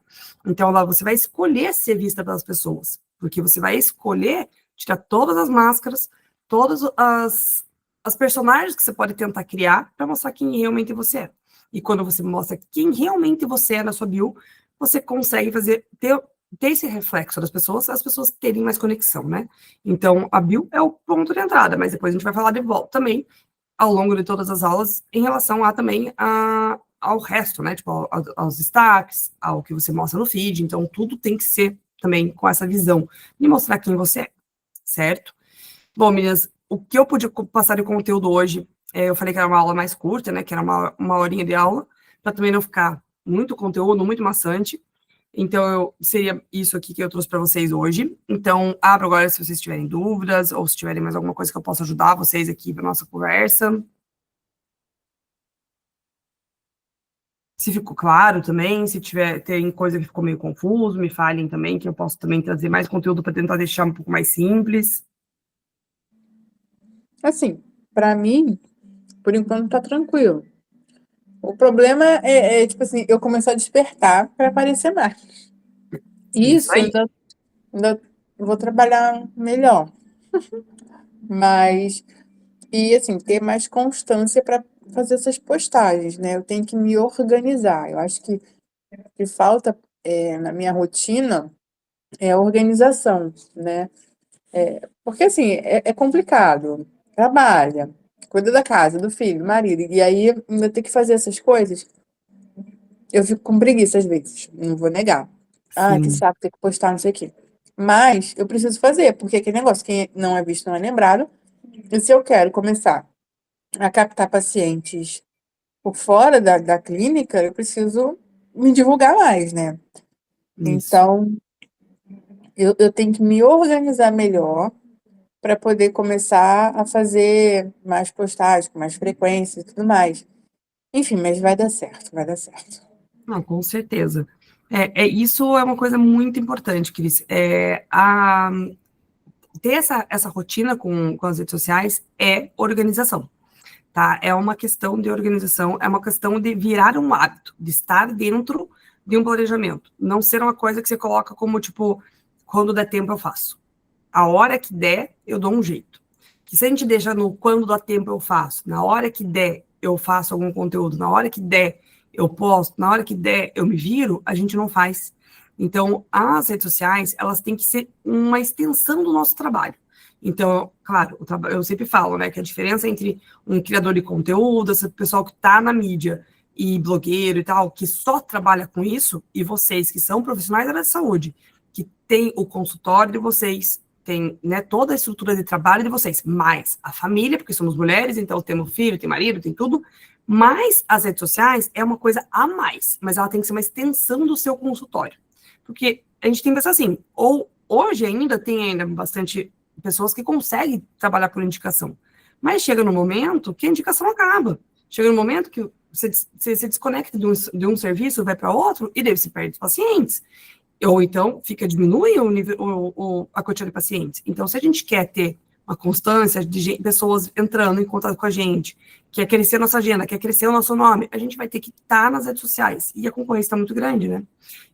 então você vai escolher ser vista pelas pessoas, porque você vai escolher tirar todas as máscaras, todas as personagens que você pode tentar criar para mostrar quem realmente você é. E quando você mostra quem realmente você é na sua bio, você consegue ter esse reflexo das pessoas, as pessoas terem mais conexão, né? Então, a bio é o ponto de entrada, mas depois a gente vai falar de volta também, ao longo de todas as aulas, em relação também ao resto, né? Tipo, aos destaques, ao que você mostra no feed. Então, tudo tem que ser também com essa visão de mostrar quem você é, certo? Bom, meninas, o que eu pude passar de conteúdo hoje, eu falei que era uma aula mais curta, né? Que era uma horinha de aula, para também não ficar muito conteúdo, muito maçante. Então, seria isso aqui que eu trouxe para vocês hoje. Então, abro agora se vocês tiverem dúvidas ou se tiverem mais alguma coisa que eu possa ajudar vocês aqui para nossa conversa. Se ficou claro também, se tem coisa que ficou meio confuso, me falem também, que eu posso também trazer mais conteúdo para tentar deixar um pouco mais simples. Assim, para mim, por enquanto tá tranquilo. O problema tipo assim, eu começar a despertar para aparecer mais. Isso Isso aí. ainda vou trabalhar melhor. Mas, e assim, ter mais constância para fazer essas postagens, né? Eu tenho que me organizar. Eu acho que o que falta na minha rotina é a organização, né? Porque assim, é complicado. Trabalha, cuida da casa, do filho, do marido, e aí ainda ter que fazer essas coisas. Eu fico com preguiça às vezes, não vou negar. Ah, que Sim, saco ter que postar, não sei o quê. Mas eu preciso fazer, porque aquele negócio, quem não é visto não é lembrado. E se eu quero começar a captar pacientes por fora da clínica, eu preciso me divulgar mais, né? isso. Então, eu tenho que me organizar melhor para poder começar a fazer mais postagens, com mais frequência e tudo mais. Enfim, mas vai dar certo, vai dar certo. Não, com certeza. Isso é uma coisa muito importante, Cris. Ter essa rotina com as redes sociais é organização, tá? É uma questão de organização, é uma questão de virar um hábito, de estar dentro de um planejamento. Não ser uma coisa que você coloca como, tipo, quando der tempo eu faço. A hora que der, eu dou um jeito. Que se a gente deixa no quando dá tempo eu faço, na hora que der eu faço algum conteúdo, na hora que der eu posto, na hora que der eu me viro, a gente não faz. Então, as redes sociais, elas têm que ser uma extensão do nosso trabalho. Então, claro, eu sempre falo, né, que a diferença entre um criador de conteúdo, esse pessoal que está na mídia e blogueiro e tal, que só trabalha com isso, e vocês que são profissionais da área de saúde, que tem o consultório de vocês, tem, né, toda a estrutura de trabalho de vocês, mais a família, porque somos mulheres, então temos filho, tem marido, tem tudo, mas as redes sociais é uma coisa a mais, mas ela tem que ser uma extensão do seu consultório. Porque a gente tem que pensar assim, ou hoje ainda tem ainda bastante pessoas que conseguem trabalhar por indicação, mas chega no momento que a indicação acaba. Chega no momento que você se desconecta de um serviço, vai para outro, e daí você perde os pacientes. Ou então diminui o nível, a quantidade de pacientes. Então, se a gente quer ter uma constância de pessoas entrando em contato com a gente, quer crescer a nossa agenda, quer crescer o nosso nome, a gente vai ter que estar nas redes sociais. E a concorrência está muito grande, né?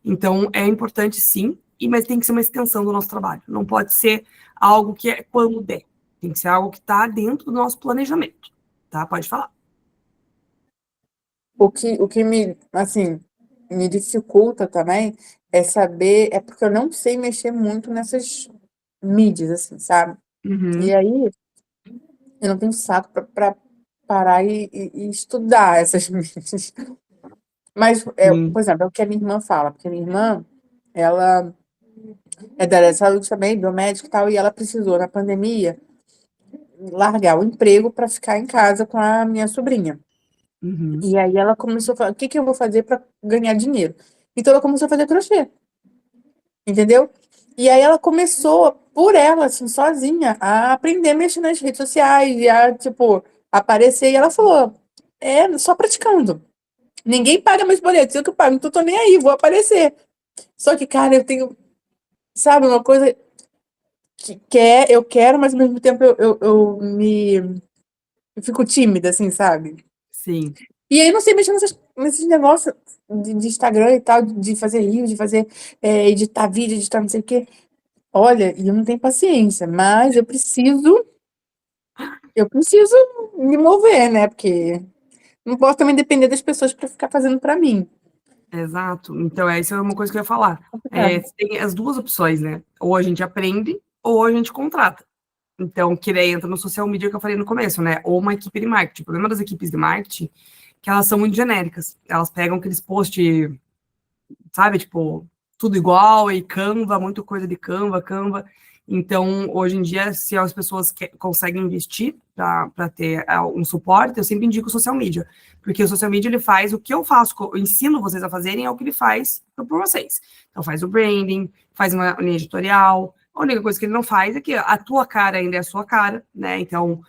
Então, é importante sim, mas tem que ser uma extensão do nosso trabalho. Não pode ser algo que é quando der. Tem que ser algo que está dentro do nosso planejamento. Tá? Pode falar. O que me, assim, me dificulta também é porque eu não sei mexer muito nessas mídias, assim, sabe? E Uhum, aí eu não tenho saco para parar e estudar essas mídias. Mas, sim. por exemplo, é o que a minha irmã fala, porque a minha irmã, ela é da área de saúde também, biomédica e tal, e ela precisou, na pandemia, largar o emprego para ficar em casa com a minha sobrinha. Uhum, E aí ela começou a falar, o que que eu vou fazer para ganhar dinheiro? Então ela começou a fazer crochê, entendeu? E aí ela começou, por ela, assim, sozinha, a aprender a mexer nas redes sociais, e a, tipo, aparecer. E ela falou, só praticando. Ninguém paga meus boletos, eu que pago, então tô nem aí, vou aparecer. Só que, cara, eu tenho, sabe, uma coisa eu quero, mas ao mesmo tempo eu fico tímida, assim, sabe? sim. E aí, não sei mexer nesses negócios de Instagram e tal, de fazer reel, de fazer editar vídeo, editar não sei o quê. Olha, e eu não tenho paciência, mas eu preciso me mover, né? Porque não posso também depender das pessoas para ficar fazendo para mim. Exato. Então, essa é uma coisa que eu ia falar. Complicado. Tem as duas opções, né? Ou a gente aprende, ou a gente contrata. Então, que daí entra no social media que eu falei no começo, né? Ou uma equipe de marketing. O problema das equipes de marketing é que elas são muito genéricas. Elas pegam aqueles posts, sabe? Tipo, tudo igual, e Canva, muito coisa de Canva. Então, hoje em dia, se as pessoas conseguem investir para ter um suporte, eu sempre indico o social media. Porque o social media, ele faz o que eu faço, eu ensino vocês a fazerem, é o que ele faz por vocês. Então, faz o branding, faz uma linha editorial. A única coisa que ele não faz é que a tua cara ainda é a sua cara, né? Então,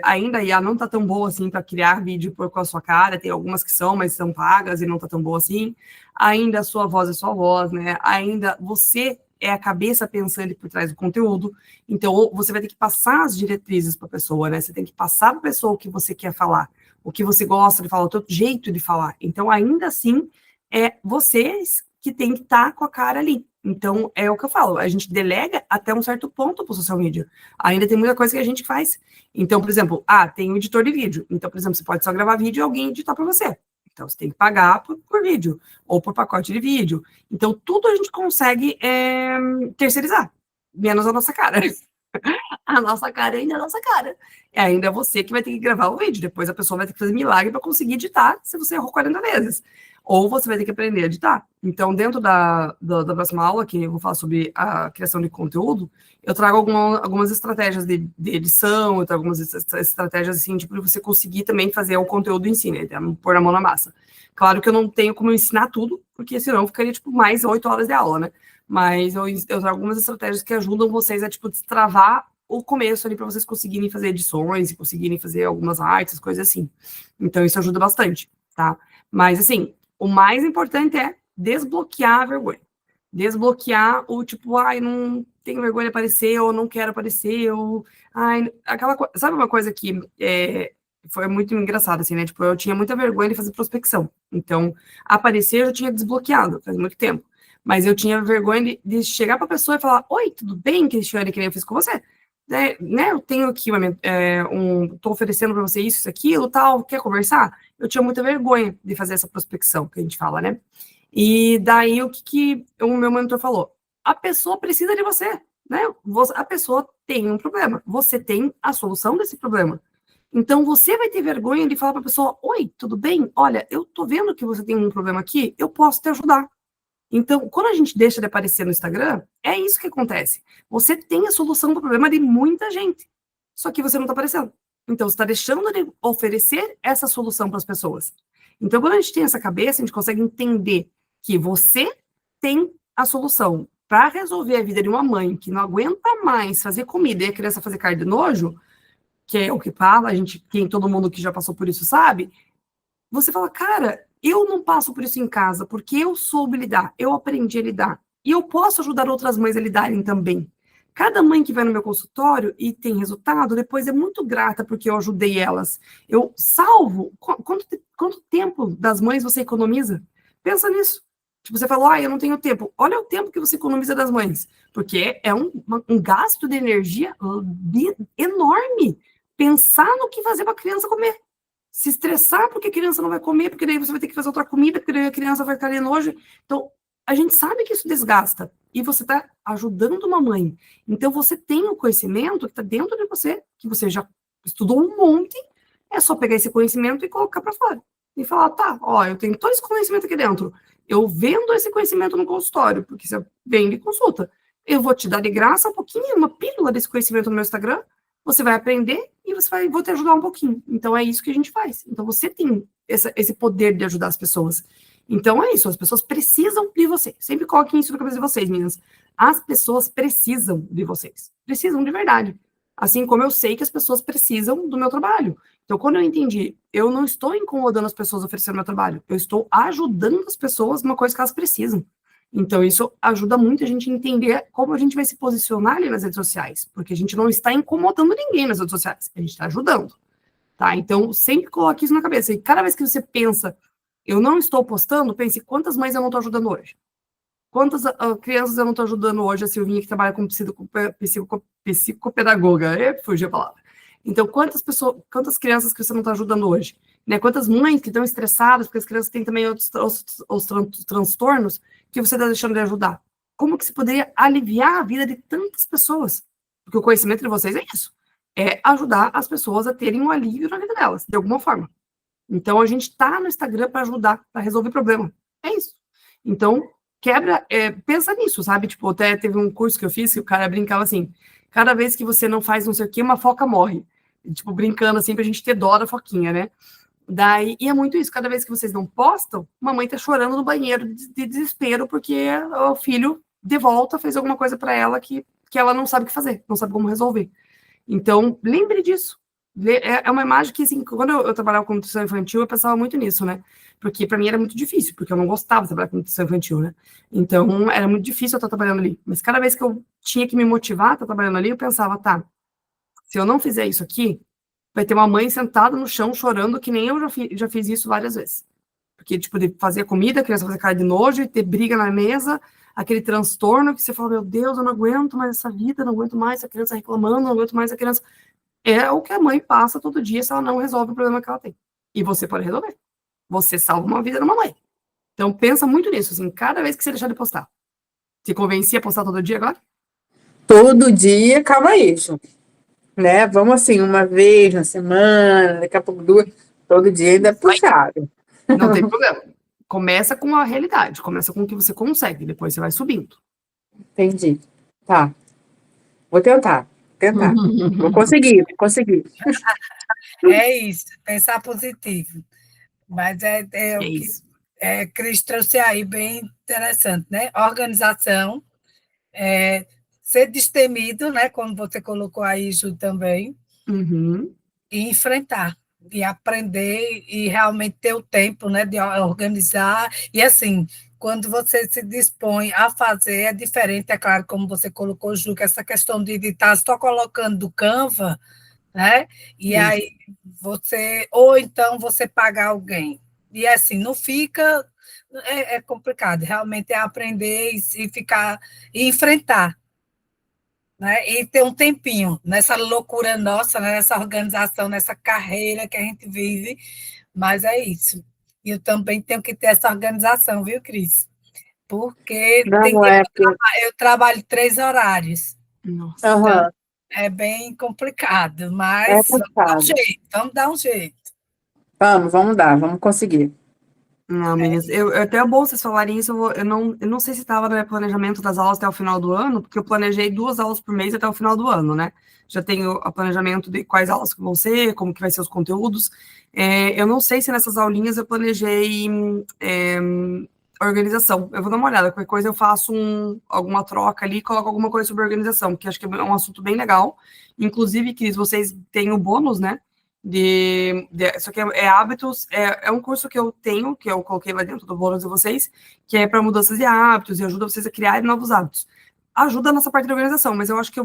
ainda a IA não tá tão boa assim para criar vídeo com a sua cara. Tem algumas que são, mas são pagas e não tá tão boa assim. Ainda a sua voz é sua voz, né? Ainda você é a cabeça pensando por trás do conteúdo. Então, você vai ter que passar as diretrizes para a pessoa, né? Você tem que passar para a pessoa o que você quer falar, o que você gosta de falar, o teu jeito de falar. Então, ainda assim, é vocês que tem que estar com a cara ali. Então, é o que eu falo, a gente delega até um certo ponto para o social media. Ainda tem muita coisa que a gente faz. Então, por exemplo, tem um editor de vídeo. Então, por exemplo, você pode só gravar vídeo e alguém editar para você. Então, você tem que pagar por vídeo, ou por pacote de vídeo. Então, tudo a gente consegue terceirizar, menos a nossa cara. A nossa cara ainda é a nossa cara. É ainda você que vai ter que gravar o vídeo. Depois a pessoa vai ter que fazer milagre para conseguir editar se você errou 40 vezes. Ou você vai ter que aprender a editar. Então, dentro da próxima aula, que eu vou falar sobre a criação de conteúdo, eu trago algumas estratégias de edição, eu trago algumas estratégias assim, tipo, você conseguir também fazer o conteúdo em si, né? Pôr a mão na massa. Claro que eu não tenho como ensinar tudo, porque senão ficaria, tipo, mais 8 horas de aula, né? Mas eu trago algumas estratégias que ajudam vocês a, tipo, destravar o começo ali para vocês conseguirem fazer edições e conseguirem fazer algumas artes, coisas assim. Então, isso ajuda bastante, tá? Mas, assim, o mais importante é desbloquear a vergonha. Desbloquear o tipo, não tenho vergonha de aparecer, ou não quero aparecer, ou, aquela coisa. Sabe uma coisa que foi muito engraçada, assim, né? Tipo, eu tinha muita vergonha de fazer prospecção. Então, aparecer eu já tinha desbloqueado, faz muito tempo. Mas eu tinha vergonha de chegar para a pessoa e falar: Oi, tudo bem, Cristiane, que nem eu fiz com você? Né, eu tenho aqui tô oferecendo para você isso, aquilo, tal, quer conversar? Eu tinha muita vergonha de fazer essa prospecção, que a gente fala, né? E daí, o que o meu mentor falou? A pessoa precisa de você, né? A pessoa tem um problema, você tem a solução desse problema. Então, você vai ter vergonha de falar para a pessoa: Oi, tudo bem? Olha, eu tô vendo que você tem um problema aqui, eu posso te ajudar. Então, quando a gente deixa de aparecer no Instagram, é isso que acontece. Você tem a solução do problema de muita gente, só que você não está aparecendo. Então, você está deixando de oferecer essa solução para as pessoas. Então, quando a gente tem essa cabeça, a gente consegue entender que você tem a solução para resolver a vida de uma mãe que não aguenta mais fazer comida e a criança fazer cara de nojo, que é o que fala, todo mundo que já passou por isso sabe. Você fala: cara, eu não passo por isso em casa, porque eu soube lidar, eu aprendi a lidar. E eu posso ajudar outras mães a lidarem também. Cada mãe que vai no meu consultório e tem resultado, depois é muito grata porque eu ajudei elas. Eu salvo. Quanto tempo das mães você economiza? Pensa nisso. Tipo, você falou: eu não tenho tempo. Olha o tempo que você economiza das mães. Porque é um gasto de energia enorme. Pensar no que fazer para a criança comer. Se estressar porque a criança não vai comer, porque daí você vai ter que fazer outra comida, porque daí a criança vai ficar de nojo. Então, a gente sabe que isso desgasta. E você está ajudando uma mãe. Então, você tem o conhecimento que está dentro de você, que você já estudou um monte, é só pegar esse conhecimento e colocar para fora. E falar: eu tenho todo esse conhecimento aqui dentro. Eu vendo esse conhecimento no consultório, porque você vem de consulta. Eu vou te dar de graça um pouquinho, uma pílula desse conhecimento no meu Instagram. Você vai aprender e vou te ajudar um pouquinho. Então, é isso que a gente faz. Então, você tem esse poder de ajudar as pessoas. Então, é isso. As pessoas precisam de você. Sempre coloquem isso na cabeça de vocês, meninas. As pessoas precisam de vocês. Precisam de verdade. Assim como eu sei que as pessoas precisam do meu trabalho. Então, quando eu entendi, eu não estou incomodando as pessoas oferecendo meu trabalho. Eu estou ajudando as pessoas numa coisa que elas precisam. Então, isso ajuda muito a gente a entender como a gente vai se posicionar ali nas redes sociais, porque a gente não está incomodando ninguém nas redes sociais, a gente está ajudando. tá? Então, sempre coloque isso na cabeça. E cada vez que você pensa, eu não estou postando, pense quantas mães eu não estou ajudando hoje. Quantas crianças eu não estou ajudando hoje, a Silvinha que trabalha como psicopedagoga, fugiu a palavra. Então, quantas crianças que você não está ajudando hoje? Né? Quantas mães que estão estressadas, porque as crianças têm também outros transtornos que você está deixando de ajudar? Como que você poderia aliviar a vida de tantas pessoas? Porque o conhecimento de vocês é isso. É ajudar as pessoas a terem um alívio na vida delas, de alguma forma. Então, a gente está no Instagram para ajudar, para resolver problema. É isso. Então, pensa nisso, sabe? Tipo, até teve um curso que eu fiz que o cara brincava assim, cada vez que você não faz não sei o que, uma foca morre. Tipo, brincando assim, pra gente ter dó da foquinha, né? E é muito isso, cada vez que vocês não postam, mamãe tá chorando no banheiro de desespero porque o filho de volta fez alguma coisa para ela que ela não sabe o que fazer, não sabe como resolver. Então, lembre disso. É uma imagem que, assim, quando eu trabalhava com nutrição infantil, eu pensava muito nisso, né? Porque para mim era muito difícil, porque eu não gostava de trabalhar com nutrição infantil, né? Então, era muito difícil eu estar trabalhando ali. Mas cada vez que eu tinha que me motivar a estar trabalhando ali, eu pensava, tá, se eu não fizer isso aqui, vai ter uma mãe sentada no chão chorando, que nem eu já fiz isso várias vezes. Porque, tipo, de fazer comida, a criança fazer cara de nojo, e ter briga na mesa, aquele transtorno que você fala, meu Deus, eu não aguento mais essa vida, não aguento mais a criança reclamando, não aguento mais a criança... É o que a mãe passa todo dia se ela não resolve o problema que ela tem. E você pode resolver. Você salva uma vida de uma mãe. Então, pensa muito nisso, assim, cada vez que você deixar de postar. Te convencia a postar todo dia agora? Todo dia, calma aí, Ju. Né? Vamos assim, uma vez na semana, daqui a pouco duas, todo dia ainda é puxado. Não tem problema. Começa com a realidade, começa com o que você consegue, depois você vai subindo. Entendi. Tá. Vou tentar. Vou conseguir. É isso, pensar positivo. Mas é É o que isso. Cris trouxe aí, bem interessante, né? Organização, ser destemido, né? Como você colocou aí, Ju, também, Uhum. e enfrentar, e aprender, e realmente ter o tempo, né? De organizar. E assim, quando você se dispõe a fazer, é diferente, é claro, como você colocou, Ju, que essa questão de estar só colocando do Canva, né? E Isso. aí ou então você pagar alguém. E assim, não fica, é complicado, realmente é aprender e ficar, e enfrentar, né? E ter um tempinho nessa loucura nossa, né? Nessa organização, nessa carreira que a gente vive, mas é isso. E eu também tenho que ter essa organização, viu, Cris? Porque tem Não dia é que eu trabalho 3 horários. Nossa. Aham, É bem complicado, é mas puxado. vamos dar um jeito. Vamos dar, vamos conseguir. Não, meninas, até é bom vocês falarem isso, eu não sei se estava no meu planejamento das aulas até o final do ano, porque eu planejei 2 aulas por mês até o final do ano, né? Já tenho o planejamento de quais aulas que vão ser, como que vai ser os conteúdos. Eu não sei se nessas aulinhas eu planejei é, organização. Eu vou dar uma olhada, qualquer coisa eu faço alguma troca ali, coloco alguma coisa sobre organização, que acho que é um assunto bem legal. Inclusive, Cris, vocês têm o bônus, né? Isso aqui é hábitos, é um curso que eu tenho, que eu coloquei lá dentro do bônus de vocês, que é para mudanças de hábitos e ajuda vocês a criarem novos hábitos. Ajuda a nossa parte da organização, mas eu acho que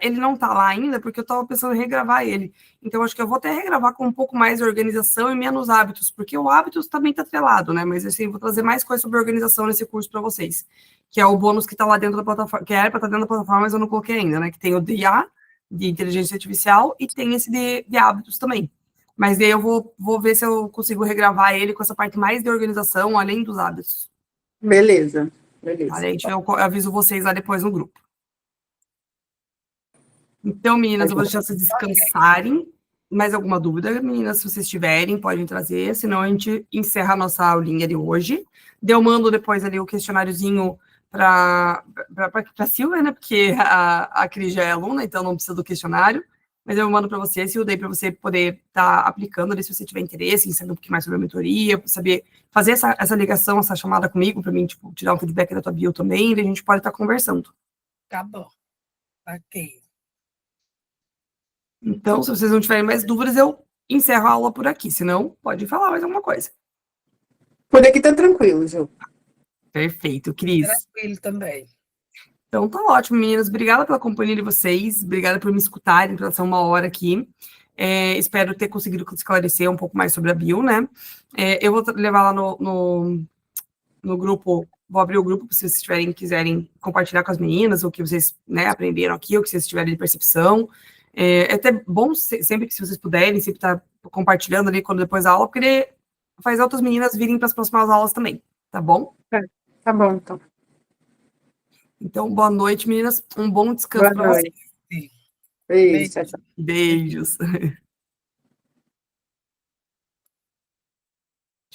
ele não tá lá ainda, porque eu estava pensando em regravar ele. Então, eu acho que eu vou até regravar com um pouco mais de organização e menos hábitos, porque o hábitos também tá atrelado, né? Mas assim, eu vou trazer mais coisa sobre organização nesse curso para vocês, que é o bônus que tá lá dentro da plataforma, que era para estar dentro da plataforma, mas eu não coloquei ainda, né? Que tem o DA, de inteligência artificial, e tem esse de hábitos também. Mas daí eu vou ver se eu consigo regravar ele com essa parte mais de organização, além dos hábitos. Beleza. Tá? Eu aviso vocês lá depois no grupo. Então, meninas, eu vou deixar vocês descansarem. Mais alguma dúvida, meninas, se vocês tiverem, podem trazer, senão a gente encerra a nossa aulinha de hoje. Eu mando depois ali o questionáriozinho para a Silvia, né? Porque a Cris já é aluna, então não precisa do questionário. Mas eu mando para você, e eu dei para você poder estar aplicando ali, se você tiver interesse em saber um pouquinho mais sobre a mentoria, saber fazer essa ligação, essa chamada comigo, para mim, tipo, tirar um feedback da tua bio também, e a gente pode estar conversando. Tá bom. Ok. Então, se vocês não tiverem mais dúvidas, eu encerro a aula por aqui. Senão, pode falar mais alguma coisa. Por aqui tá tranquilo, Ju. Perfeito, Cris. Tranquilo também. Então, tá ótimo, meninas. Obrigada pela companhia de vocês. Obrigada por me escutarem, pela ser 1 hora aqui. Espero ter conseguido esclarecer um pouco mais sobre a bio, né? Eu vou levar lá no grupo, vou abrir o grupo se vocês quiserem compartilhar com as meninas o que vocês, né, aprenderam aqui, o que vocês tiverem de percepção. É até bom, sempre que vocês puderem, sempre estar compartilhando ali quando depois da aula, porque faz outras meninas virem para as próximas aulas também, tá bom? Tá bom, então. Então, boa noite, meninas. Um bom descanso Boa para vocês. noite. Beijo. Tchau, tchau. Beijos. Deixa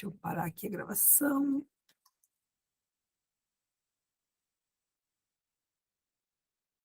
eu parar aqui a gravação.